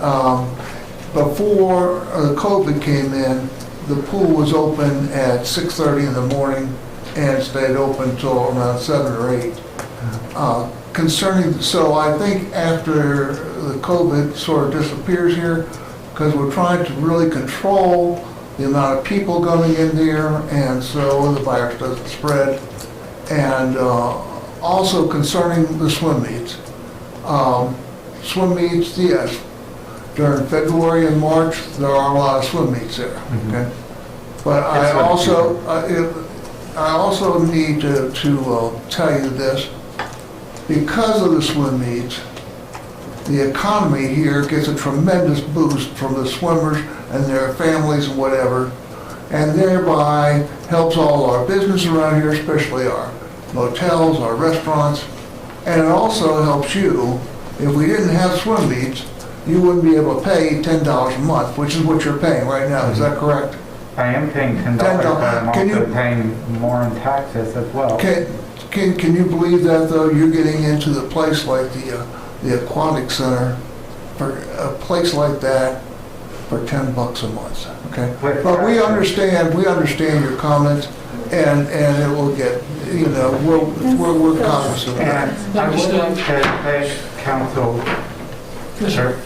before COVID came in, the pool was open at 6:30 in the morning and stayed open till around 7 or 8. So I think after the COVID sort of disappears here, because we're trying to really control the amount of people going in there, and so the virus doesn't spread. And also concerning the swim meets. Swim meets, yes. During February and March, there are a lot of swim meets there. Mm-hmm. Okay? But I also need to tell you this. Because of the swim meets, the economy here gets a tremendous boost from the swimmers and their families and whatever, and thereby helps all our business around here, especially our motels, our restaurants, and it also helps you. If we didn't have swim meets, you wouldn't be able to pay $10 a month, which is what you're paying right now. Is that correct? I am paying $10, but I'm also paying more in taxes as well. Can you believe that, though? You're getting into the place like the aquatic center, for a place like that, for $10 a month, okay? But we understand your comment, and it will get, you know, we're cognizant of that. And I would like to thank council. Sure.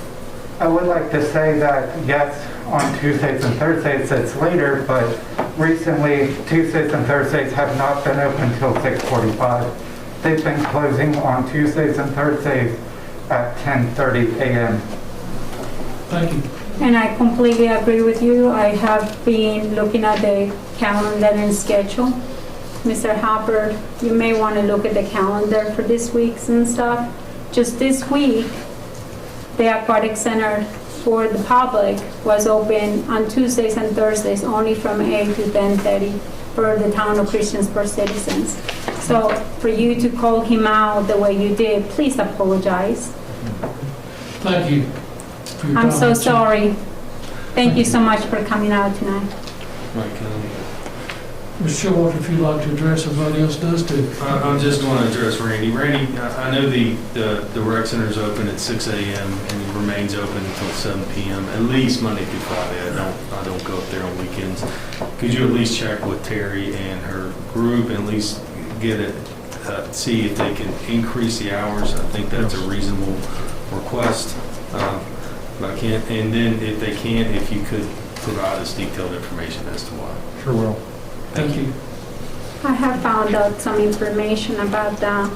I would like to say that, yes, on Tuesdays and Thursdays it's later, but recently Tuesdays and Thursdays have not been open until 6:45. They've been closing on Tuesdays and Thursdays at 10:30 a.m. Thank you. And I completely agree with you. I have been looking at the calendar and schedule. Mr. Hopper, you may want to look at the calendar for this week's and stuff. Just this week, the aquatic center for the public was open on Tuesdays and Thursdays only from 8 to 10:30 for the town of Christiansburg citizens. So for you to call him out the way you did, please apologize. Thank you. I'm so sorry. Thank you so much for coming out tonight. Mr. Showalter, if you'd like to address, everybody else does too. I'm just going to address Randy. Randy, I know the rec center is open at 6 a.m. and it remains open until 7 p.m. at least Monday through Friday. I don't go up there on weekends. Could you at least check with Terry and her group and at least get it, see if they can increase the hours? I think that's a reasonable request. But I can't. And then if they can't, if you could provide us detailed information as to why. Sure will. Thank you. I have found out some information about that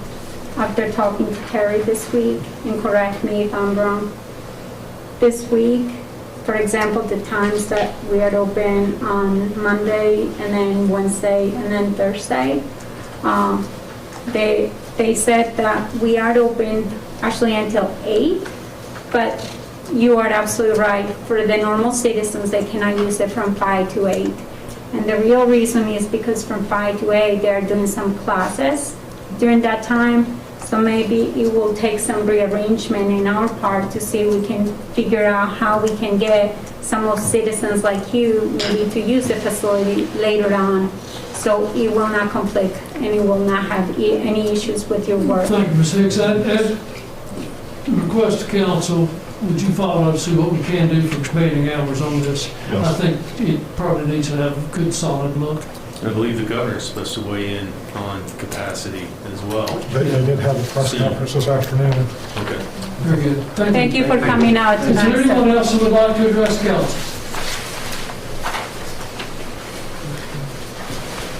after talking to Terry this week, and correct me if I'm wrong. This week, for example, the times that we are open on Monday and then Wednesday and then Thursday, they said that we are open actually until 8, but you are absolutely right. For the normal citizens, they cannot use it from 5 to 8. And the real reason is because from 5 to 8, they're doing some classes during that time. So maybe it will take some rearrangement in our part to see if we can figure out how we can get some of citizens like you maybe to use the facility later on. So it will not conflict and it will not have any issues with your work. Thank you, Ms. Hicks. At request of council, would you follow up to see what we can do for expanding hours on this? Yes. I think it probably needs to have a good solid look. I believe the governor is supposed to weigh in on capacity as well. They did have a press conference this afternoon. Okay. Very good. Thank you for coming out Is tonight. there anyone else who would like to address council?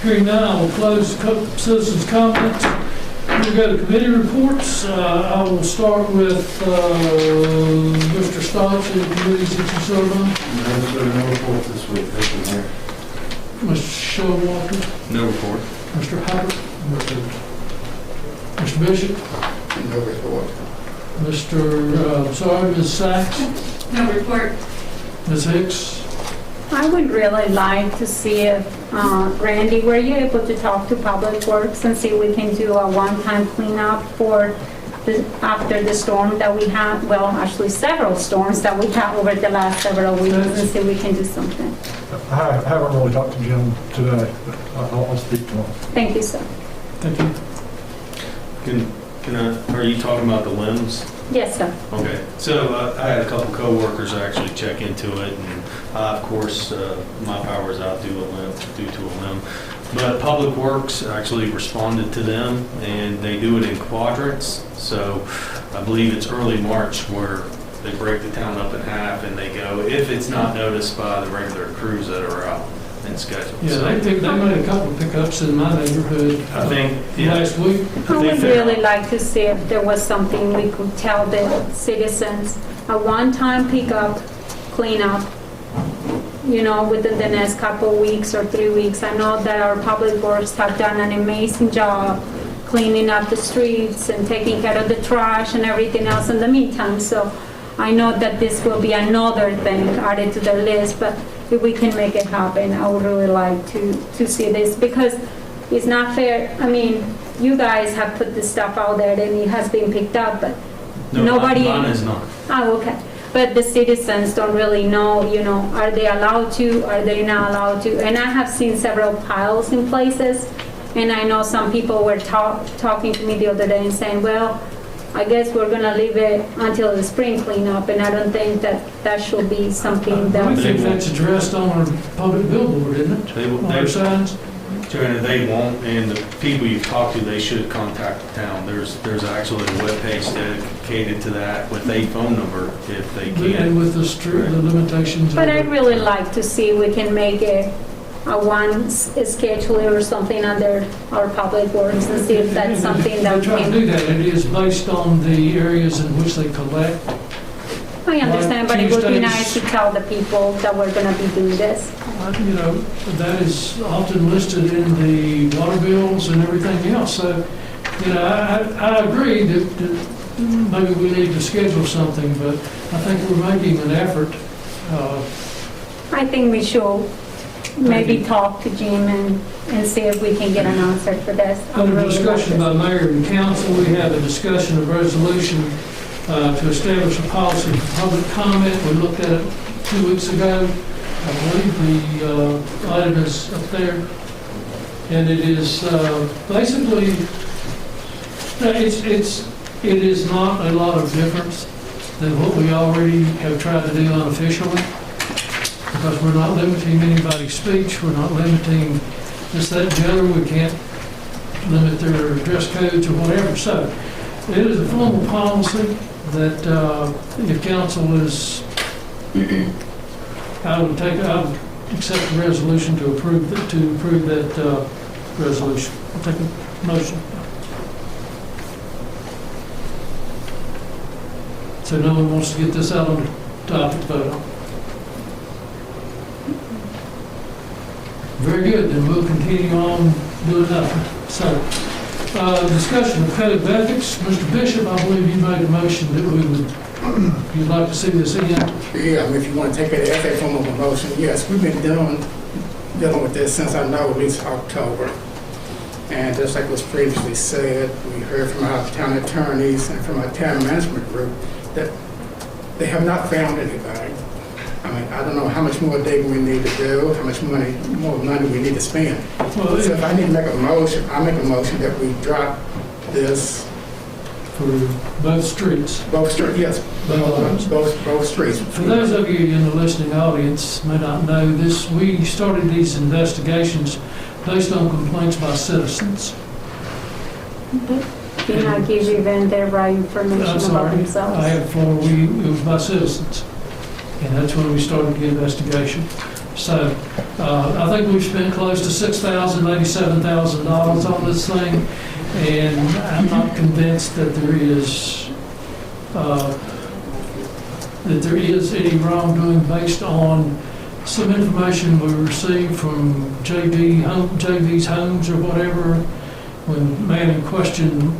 Hearing none, I will close citizens' comments. We'll go to committee reports. I will start with Mr. Stotts and the committees that you serve on. No report this week, thank you, Mayor. Mr. Showalter. No report. Mr. Hubbard. Mr. Bishop. No report. Mr. Ms. Sachs. No report. Ms. Hicks. I would really like to see if, Randy, were you able to talk to Public Works and see if we can do a one-time cleanup for after the storm that we had, well, actually several storms that we had over the last several weeks, and see if we can do something. I haven't really talked to Jim today, but I'll speak to him. Thank you, sir. Thank you. Are you talking about the limbs? Yes, sir. Okay, so I had a couple co-workers actually check into it, and of course, my power is out due to a limb. But Public Works actually responded to them, and they do it in quadrants. So I believe it's early March where they break the town up in half, and they go, if it's not noticed by the regular crews that are out and scheduled. Yeah, So, they made a couple of pickups in my neighborhood I think, yeah. last week. I would really like to see if there was something we could tell the citizens, a one-time pickup, cleanup, you know, within the next couple of weeks or 3 weeks. I know that our Public Works have done an amazing job cleaning up the streets and taking care of the trash and everything else in the meantime. So I know that this will be another thing added to the list, but if we can make it happen, I would really like to see this, because it's not fair. I mean, you guys have put this stuff out there and it has been picked up, but No, nobody. mine is not. Oh, okay. But the citizens don't really know, you know, are they allowed to, are they not allowed to? And I have seen several piles in places, And I know some people were talking to me the other day and saying, well, I guess we're gonna leave it until the spring cleanup, and I don't think that should be something that. I think that's addressed on our public billboard, isn't it? On our signs? Joanna, they won't, and the people you've talked to, they should contact the town. There's actually a webpage dedicated to that with a phone number if they can. And with the limitations. But I'd really like to see if we can make a one schedule or something under our public works and see if that's something that we They try to can. do that. It is based on the areas in which they collect. I understand, but it would be Tuesdays. nice to tell the people that we're gonna be doing this. You know, that is often listed in the water bills and everything else. So, you know, I agree that maybe we need to schedule something, but I think we're making an effort. I think we should maybe talk to Jim and see if we can get an answer for this. I Under really discussion like by mayor and council, we have a discussion of resolution to establish a policy for public comment. We looked at it 2 weeks ago. I believe the item is up there. And it is basically, it is not a lot of difference than what we already have tried to do unofficially, because we're not limiting anybody's speech, we're not limiting this, that, and the other. We can't limit their dress codes or whatever. So it is a formal policy that if council is, I would accept the resolution to approve that resolution. I'll take a motion. So no one wants to get this out on the topic vote on. Very good, then we'll continue on doing nothing. So, discussion of code of ethics. Mr. Bishop, I believe you made a motion that you'd like to see this in. Yeah, I mean, if you want to take it as a form of a motion, yes, we've been dealing with this since I know at least October. And just like was previously said, we heard from our town attorneys and from our town management group that they have not found anybody. I mean, I don't know how much more digging we need to do, how much more money we need to spend. So if I need to make a motion, I make a motion that we drop this. For both streets? Both streets, yes. Both streets. For those of you in the listening audience may not know this, we started these investigations based on complaints by citizens. Did not give you then their right information I'm about sorry, themselves. I had floor, it was by citizens. And that's when we started the investigation. So I think we've spent close to $6,000, maybe $7,000 on this thing. And I'm not convinced that there is any wrongdoing based on some information we received from JV's homes or whatever, when the man in question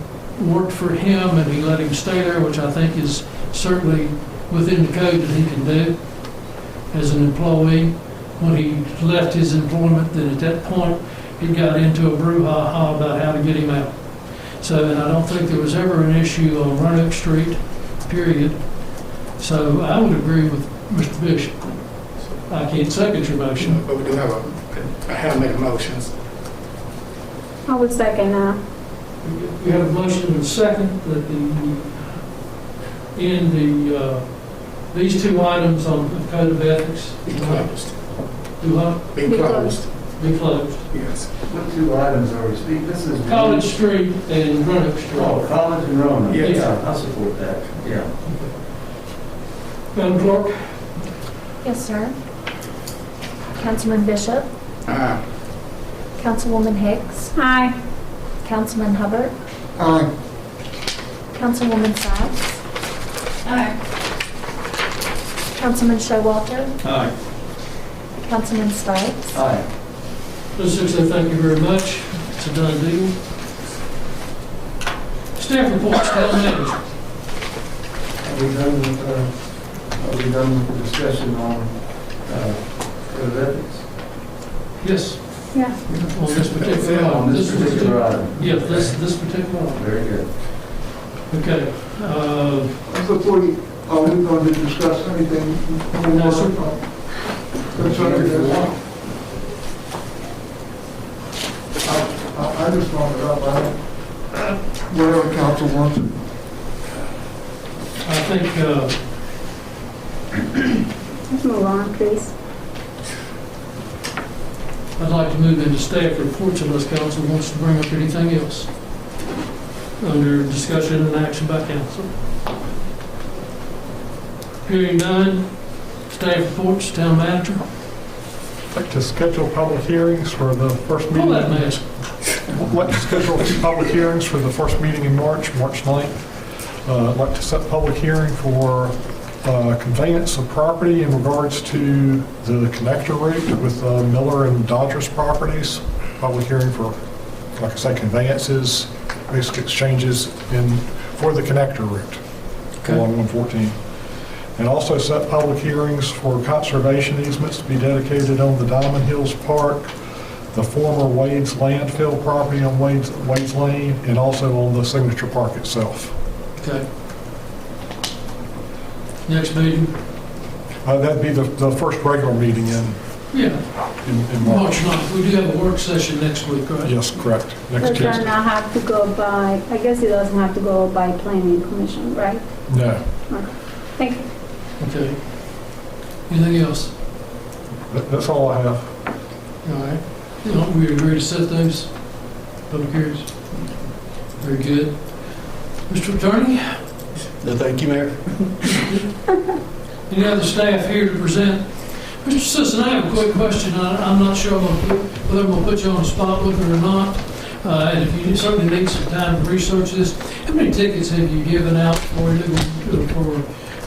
worked for him and he let him stay there, which I think is certainly within the code that he can do as an employee. When he left his employment, then at that point, he got into a brouhaha about how to get him out. So, and I don't think there was ever an issue on Roanoke Street, period. So I would agree with Mr. Bishop. I can't second your motion. But we do have I have made motions. I would second that. We have a motion and a second that these two items on the code of ethics Be closed. do what? Be closed. Be closed. Yes. What two items are we speaking? This is College Street and Roanoke Street. Oh, College and Roanoke. Yes. Yeah, I support that. Yeah. Madam Clerk? Yes, sir. Councilman Bishop, Aye. Councilwoman Hicks, Aye. Councilman Hubbard, Aye. Councilwoman Sykes, Aye. Councilman Showalter, Aye. Councilman Stipes. Aye. Mr. Sixton, thank you very much. It's a done deal. Staff reports, town manager. Are we done with the discussion on code of ethics? Yes. Yeah. On this particular item. On this particular item? Yeah, this particular item. Very good. Okay. Before you, are we going to discuss anything? No, sir. Concerning this? I just brought it up, whatever council wants it. I think, Let's move on, please. I'd like to move into staff reports unless council wants to bring up anything else under discussion and action by council. Hearing none, staff reports, town manager. I'd like to schedule public hearings for the first meeting. Pull that mask. I'd like to schedule 2 public hearings for the first meeting in March 9th. I'd like to set public hearing for conveyance of property in regards to the connector route with Miller and Dodgers properties. Public hearing for, like I say, conveyances, basic exchanges for the connector route along 114. And also set public hearings for conservation easements to be dedicated on the Diamond Hills Park, the former Wade's landfill property on Wade's Lane, and also on the Signature Park itself. Okay. Next meeting? That'd be the first regular meeting in March 9th. We do have a work session next week, right? Yes, correct. Next Does Tuesday. that not have to go by, I guess it doesn't have to go by planning commission, right? No. Okay. Thank you. Okay. Anything else? That's all I have. All right. You know, we agree to set those public hearings. Very good. Mr. Attorney? No, thank you, Mayor. Any other staff here to present? Mr. Sisson, I have a quick question. I'm not sure whether I'm going to put you on the spot with it or not. And if you certainly need some time to research this, how many tickets have you given out for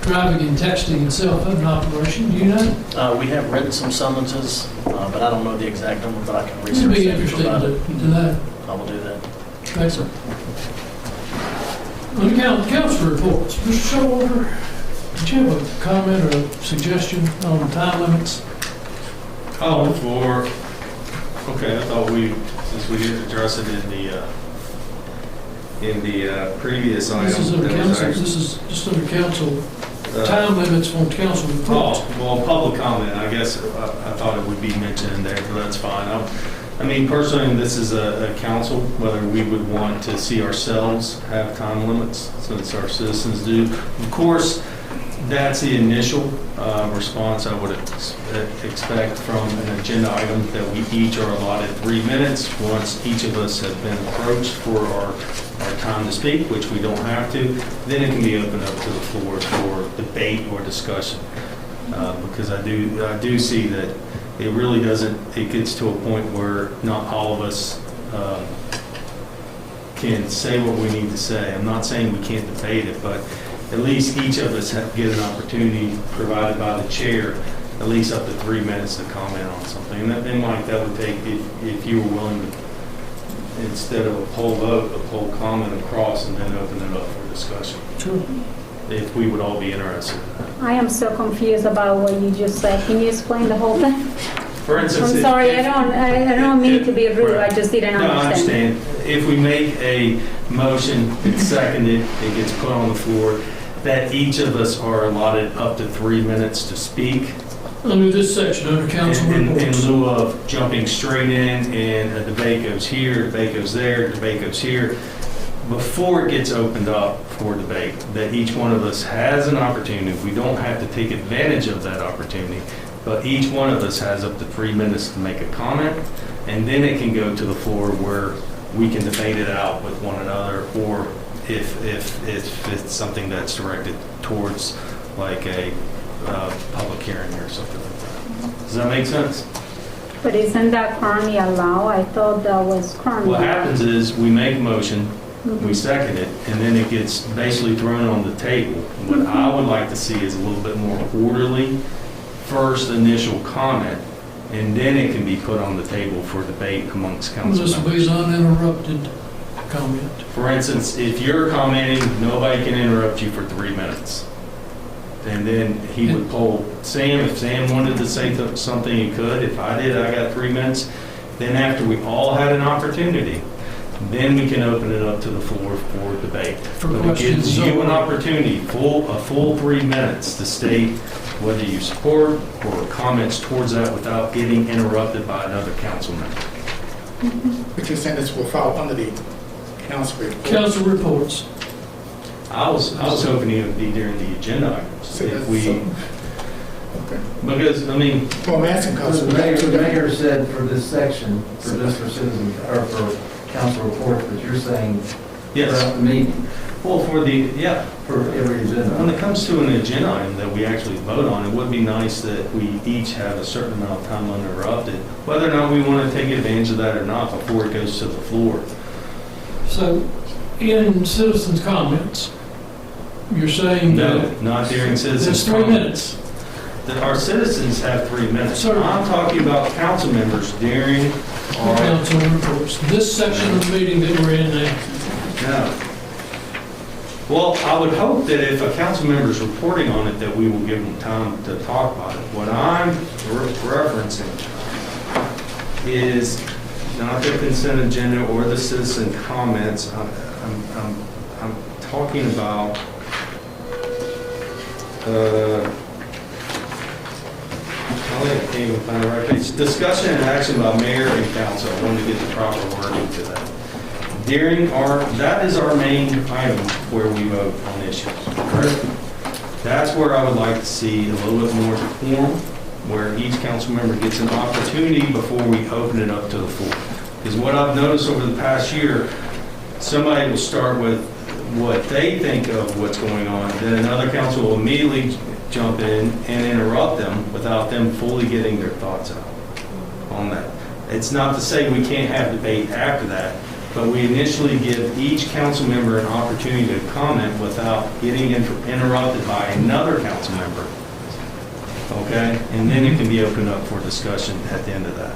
driving and texting and cell-phone operation? Do you know? We have written some summonses, but I don't know the exact number, but I can research It'd be that and interesting provide it. to know. I will do that. Okay, sir. Under council reports, Mr. Showalter, did you have a comment or a suggestion on time limits? Oh, okay, I thought since we didn't address it in the previous item. This is under council, this is just under council, time limits on council reports. Oh, well, public comment, I guess, I thought it would be mentioned in there, but that's fine. I mean, personally, this is a council, whether we would want to see ourselves have time limits, since our citizens do. Of course, that's the initial response I would expect from an agenda item, that we each are allotted 3 minutes. Once each of us have been approached for our time to speak, which we don't have to, then it can be opened up to the floor for debate or discussion. Because I do see that it really doesn't, it gets to a point where not all of us can say what we need to say. I'm not saying we can't debate it, but at least each of us get an opportunity provided by the chair, at least up to 3 minutes to comment on something. And Mike, that would take, if you were willing to, instead of a poll vote, a poll comment across and then open it up for discussion. Sure. If we would all be interested in that. I am so confused about what you just said. Can you explain the whole thing? For instance, I'm sorry, I don't mean to be rude, I just didn't No, I understand. understand. If we make a motion, it's seconded, it gets put on the floor, that each of us are allotted up to 3 minutes to speak. Under this section, under council In reports. lieu of jumping straight in and a debate goes here, debate goes there, debate goes here. Before it gets opened up for debate, that each one of us has an opportunity. We don't have to take advantage of that opportunity, but each one of us has up to 3 minutes to make a comment, and then it can go to the floor where we can debate it out with one another, or if it's something that's directed towards like a public hearing or something like that. Does that make sense? But isn't that currently allowed? I thought that was currently. What happens is we make a motion, we second it, and then it gets basically thrown on the table. What I would like to see is a little bit more orderly first initial comment, and then it can be put on the table for debate amongst council This will be members. an uninterrupted comment. For instance, if you're commenting, nobody can interrupt you for 3 minutes. And then he would poll Sam. If Sam wanted to say something, he could. If I did, I got 3 minutes. Then after we all had an opportunity, then we can open it up to the floor for debate. But it gives you an opportunity, a full 3 minutes to state whether you support or comments towards that without getting interrupted by another council member. But you're saying this will fall under the council report? Council reports. I was hoping it would be during the agenda items. So If that's we, okay. because, I mean, Well, I'm asking because The mayor said for this section, for just for citizens, or for council reports, but you're saying yes. throughout the meeting, Well, for every agenda. when it comes to an agenda item that we actually vote on, it would be nice that we each have a certain amount of time uninterrupted, whether or not we want to take advantage of that or not before it goes to the floor. So, in citizens' comments, you're saying No, that not during citizens' it's 3 comments. minutes. That our citizens have 3 minutes. Sir. I'm talking about council members during our... Council reports. This section of the meeting that we're in now. No. Well, I would hope that if a council member is reporting on it, that we will give them time to talk about it. What I'm referencing is not the consent agenda or the citizen comments. I'm talking about I can't even find the right page. Discussion and action by mayor and council. I wanted to get the proper wording to that. That is our main item where we vote on issues. Correct? That's where I would like to see a little bit more decorum, where each council member gets an opportunity before we open it up to the floor. Because what I've noticed over the past year, somebody will start with what they think of what's going on, then another council will immediately jump in and interrupt them without them fully getting their thoughts out on that. It's not to say we can't have debate after that, but we initially give each council member an opportunity to comment without getting interrupted by another council member. Okay? And then it can be opened up for discussion at the end of that.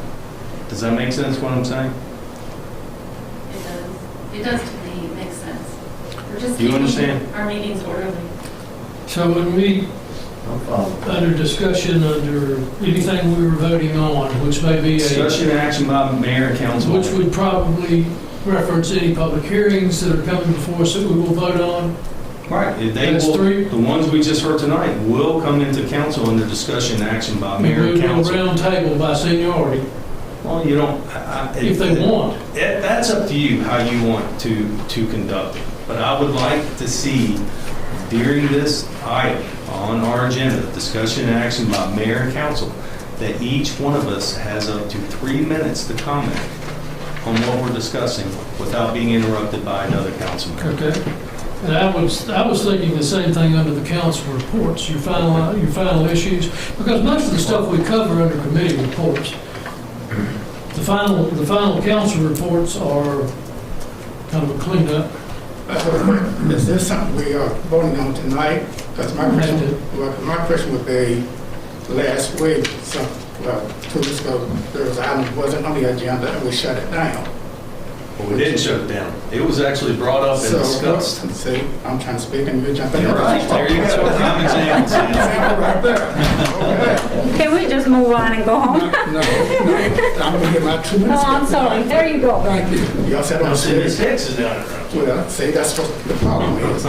Does that make sense, what I'm saying? It does. It does to me, it makes sense. We're just Do you keeping understand? our meetings orderly. So when we, under discussion, under anything we were voting on, which may be Discussion and action by mayor and council. which would probably reference any public hearings that are coming before us that we will vote on. Right. They That's will, 3. the ones we just heard tonight will come into council under discussion and action by We mayor and will go council. round table by seniority, Well, you don't. if they want. That's up to you how you want to conduct it. But I would like to see during this item on our agenda, discussion and action by mayor and council, that each one of us has up to 3 minutes to comment on what we're discussing without being interrupted by another council member. Okay. And I was thinking the same thing under the council reports, your final issues, because most of the stuff we cover under committee reports, the final council reports are kind of a cleanup. Is this something we are voting on tonight? Because my question would be, last week, 2 weeks ago, there was an item that wasn't on the agenda and we shut it down. Well, we didn't shut it down. It was actually brought up and discussed. See, I'm trying to speak and you're jumping in. You're right. There you go. Prime example. Right there. Okay. Can we just move on and go home? No, I'm going to get my 2 minutes. Oh, I'm sorry. There you go. Thank you. Y'all said on Ms. Hicks is down there. Well, see, that's what the problem is.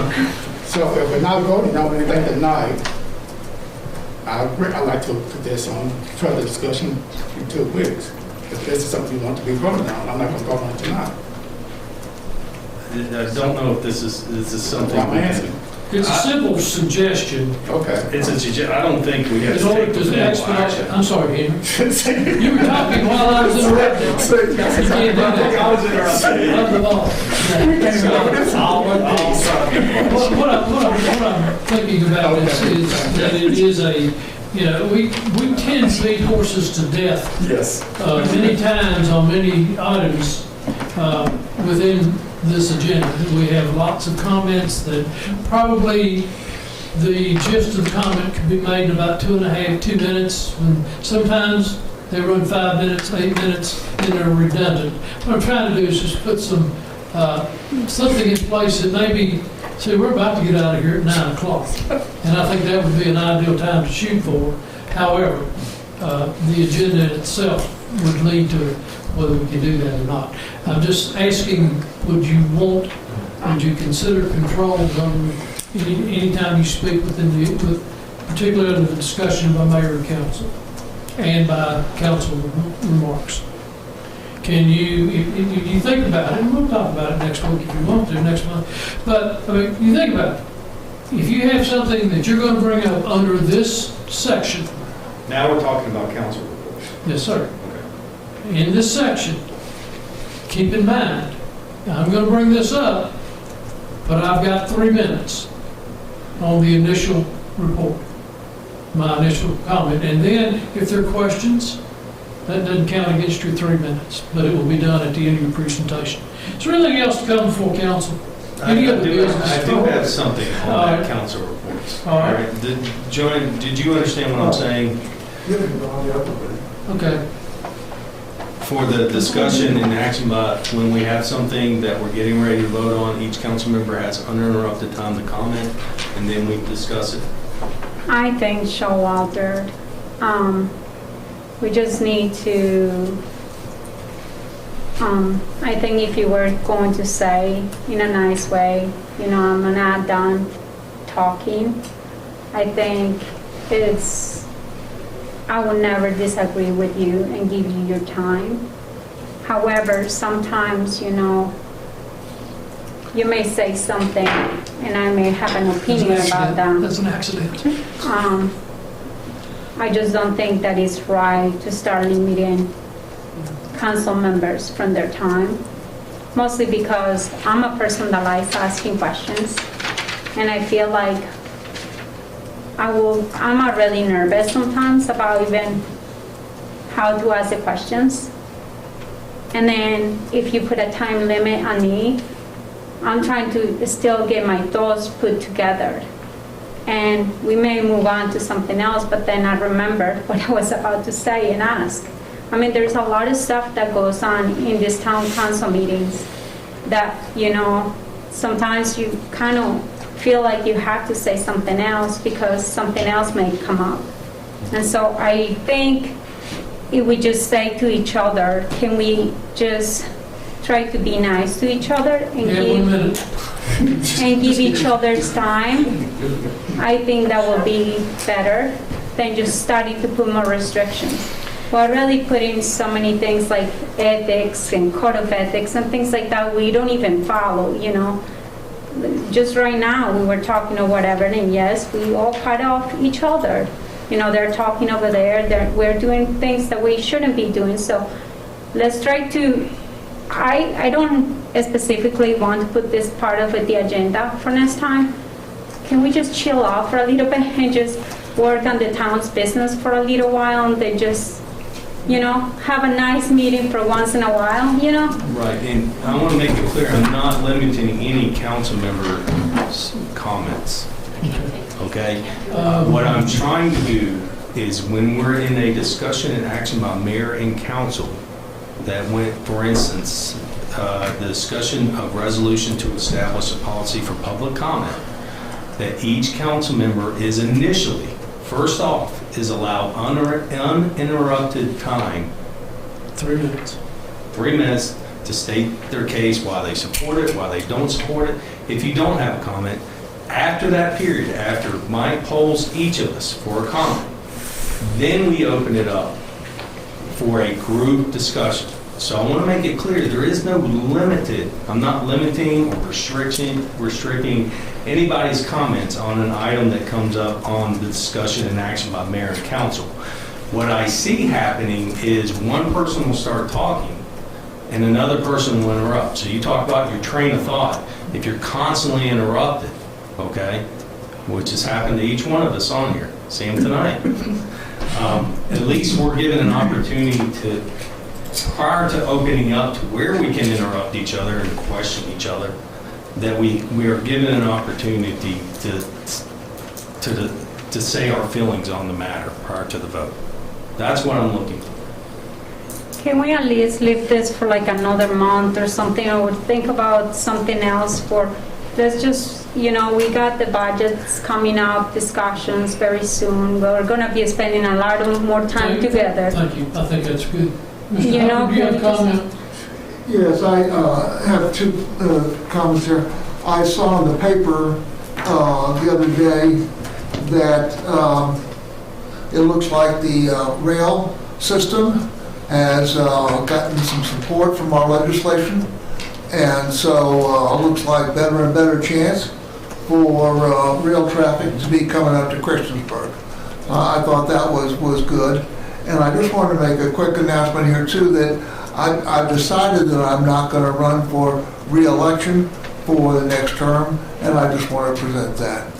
So if we're not voting on anything tonight, I'd like to put this on further discussion in 2 weeks. If this is something you want to be voting on, I'm not going to vote on it tonight. I don't know if this is something. I'm asking. It's a simple suggestion. Okay. It's a suggestion. I don't think we have It's to only take because the the formal action. I'm sorry, Henry. You were talking while I was interrupting. You can't do that. I was interrupted. Love the ball. What I'm thinking about is that it is a, we tend to beat horses to death. Yes. Many times on many items within this agenda. We have lots of comments that probably the gist of the comment could be made in about 2.5, 2 minutes. And sometimes they run 5 minutes, 8 minutes, and they're redundant. What I'm trying to do is just put some something in place that maybe, see, we're about to get out of here at 9 o'clock, and I think that would be an ideal time to shoot for. However, the agenda itself would lead to whether we can do that or not. I'm just asking, would you consider controls on any time you speak particularly under the discussion by mayor and council, and by council remarks? can you, if you think about it, and we'll talk about it next week if you want to, next month, but, I mean, you think about it. If you have something that you're going to bring up under this section, Now we're talking about council reports. yes, sir, in this section, keep in mind, I'm going to bring this up, but I've got 3 minutes on the initial report, my initial comment. And then if there are questions, that doesn't count against your 3 minutes, but it will be done at the end of your presentation. Is there anything else to come before council? Any other business? I do have something on All that right. council reports. All right. Joanne, did you understand what I'm saying? Okay. For the discussion and action, but when we have something that we're getting ready to vote on, each council member has uninterrupted time to comment, and then we discuss it. I think, Showalter, we just need to, I think if you were going to say in a nice way, you know, I'm not done talking, I think I will never disagree with you and give you your time. However, sometimes, you know, you may say something and I may have an opinion about that. That's an accident. I just don't think that it's right to start limiting council members from their time, mostly because I'm a person that likes asking questions, and I feel like I'm really nervous sometimes about even how to ask the questions. And then if you put a time limit on me, I'm trying to still get my thoughts put together. And we may move on to something else, but then I remember what I was about to say and ask. I mean, there's a lot of stuff that goes on in these town council meetings that, you know, sometimes you kind of feel like you have to say something else because something else may come up. And so I think if we just say to each other, can we just try to be nice to each other and give each other's time? I think that will be better than just starting to put more restrictions. We're really putting so many things like ethics and code of ethics and things like that we don't even follow, you know. Just right now, we were talking or whatever, and yes, we all cut off each other. You know, they're talking over there, we're doing things that we shouldn't be doing. So let's try to, I don't specifically want to put this part of the agenda for next time. Can we just chill out for a little bit and just work on the town's business for a little while and then just, you know, have a nice meeting for once in a while, you know? Right, and I want to make it clear, I'm not limiting any council member's comments, okay? What I'm trying to do is when we're in a discussion and action by mayor and council that went, for instance, the discussion of resolution to establish a policy for public comment, that each council member is initially, first off, is allowed uninterrupted time. 3 minutes. 3 minutes to state their case, why they support it, why they don't support it. If you don't have a comment, after that period, after Mike polls each of us for a comment, then we open it up for a group discussion. So I want to make it clear, there is no limited, I'm not limiting or restricting anybody's comments on an item that comes up on the discussion and action by mayor and council. What I see happening is one person will start talking and another person will interrupt. So you talk about your train of thought. If you're constantly interrupted, okay, which has happened to each one of us on here, same tonight, at least we're given an opportunity to, prior to opening up to where we can interrupt each other and question each other, that we are given an opportunity to say our feelings on the matter prior to the vote. That's what I'm looking for. Can we at least leave this for like another month or something? I would think about something else for, let's just, you know, we got the budgets coming up, discussions very soon. We're going to be spending a lot more time together. Thank you. I think that's good. Mr. You know, Hubbard, do you have a comment? Yes, I have two comments here. I saw in the paper the other day that it looks like the rail system has gotten some support from our legislation, and so looks like better and better chance for rail traffic to be coming up to Christiansburg. I thought that was good. And I just wanted to make a quick announcement here too that I've decided that I'm not going to run for re-election for the next term, and I just want to present that.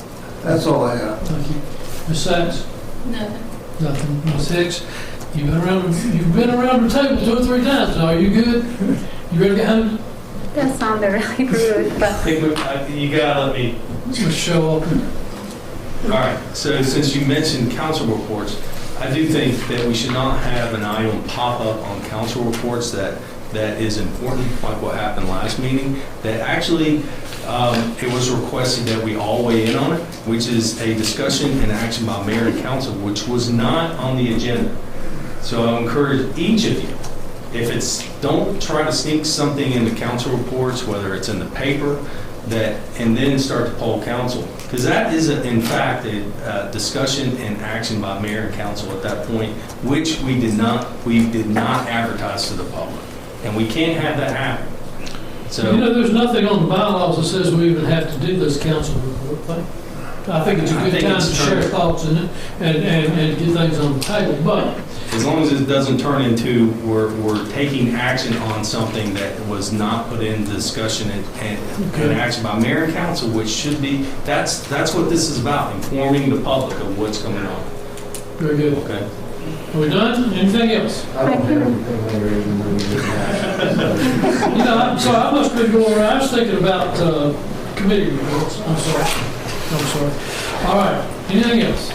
That's all I have. Thank you. Ms. Sachs? Nothing. Nothing. Ms. Hicks? You've been around the table 2 or 3 times. So are you good? You ready to get home? That sounded really rude, but You gotta let me. Let's show up. All right, so since you mentioned council reports, I do think that we should not have an item pop up on council reports that is important, like what happened last meeting, that actually it was requested that we all weigh in on it, which is a discussion and action by mayor and council, which was not on the agenda. So I encourage each of you, if it's, don't try to sneak something in the council reports, whether it's in the paper, and then start to poll council. Because that is, in fact, a discussion and action by mayor and council at that point, which we did not advertise to the public. And we can't have that happen. So, there's nothing on the bylaws that says we even have to do this council report thing. I think it's a good time to share thoughts in it and get things on the table. But as long as it doesn't turn into we're taking action on something that was not put in discussion and action by mayor and council, which should be, that's what this is about, informing the public of what's going on. Very good. Okay. Are we done? Anything else? I don't have anything later in the I'm sorry, I must be going around. I was thinking about committee reports. I'm sorry. All right. Anything else?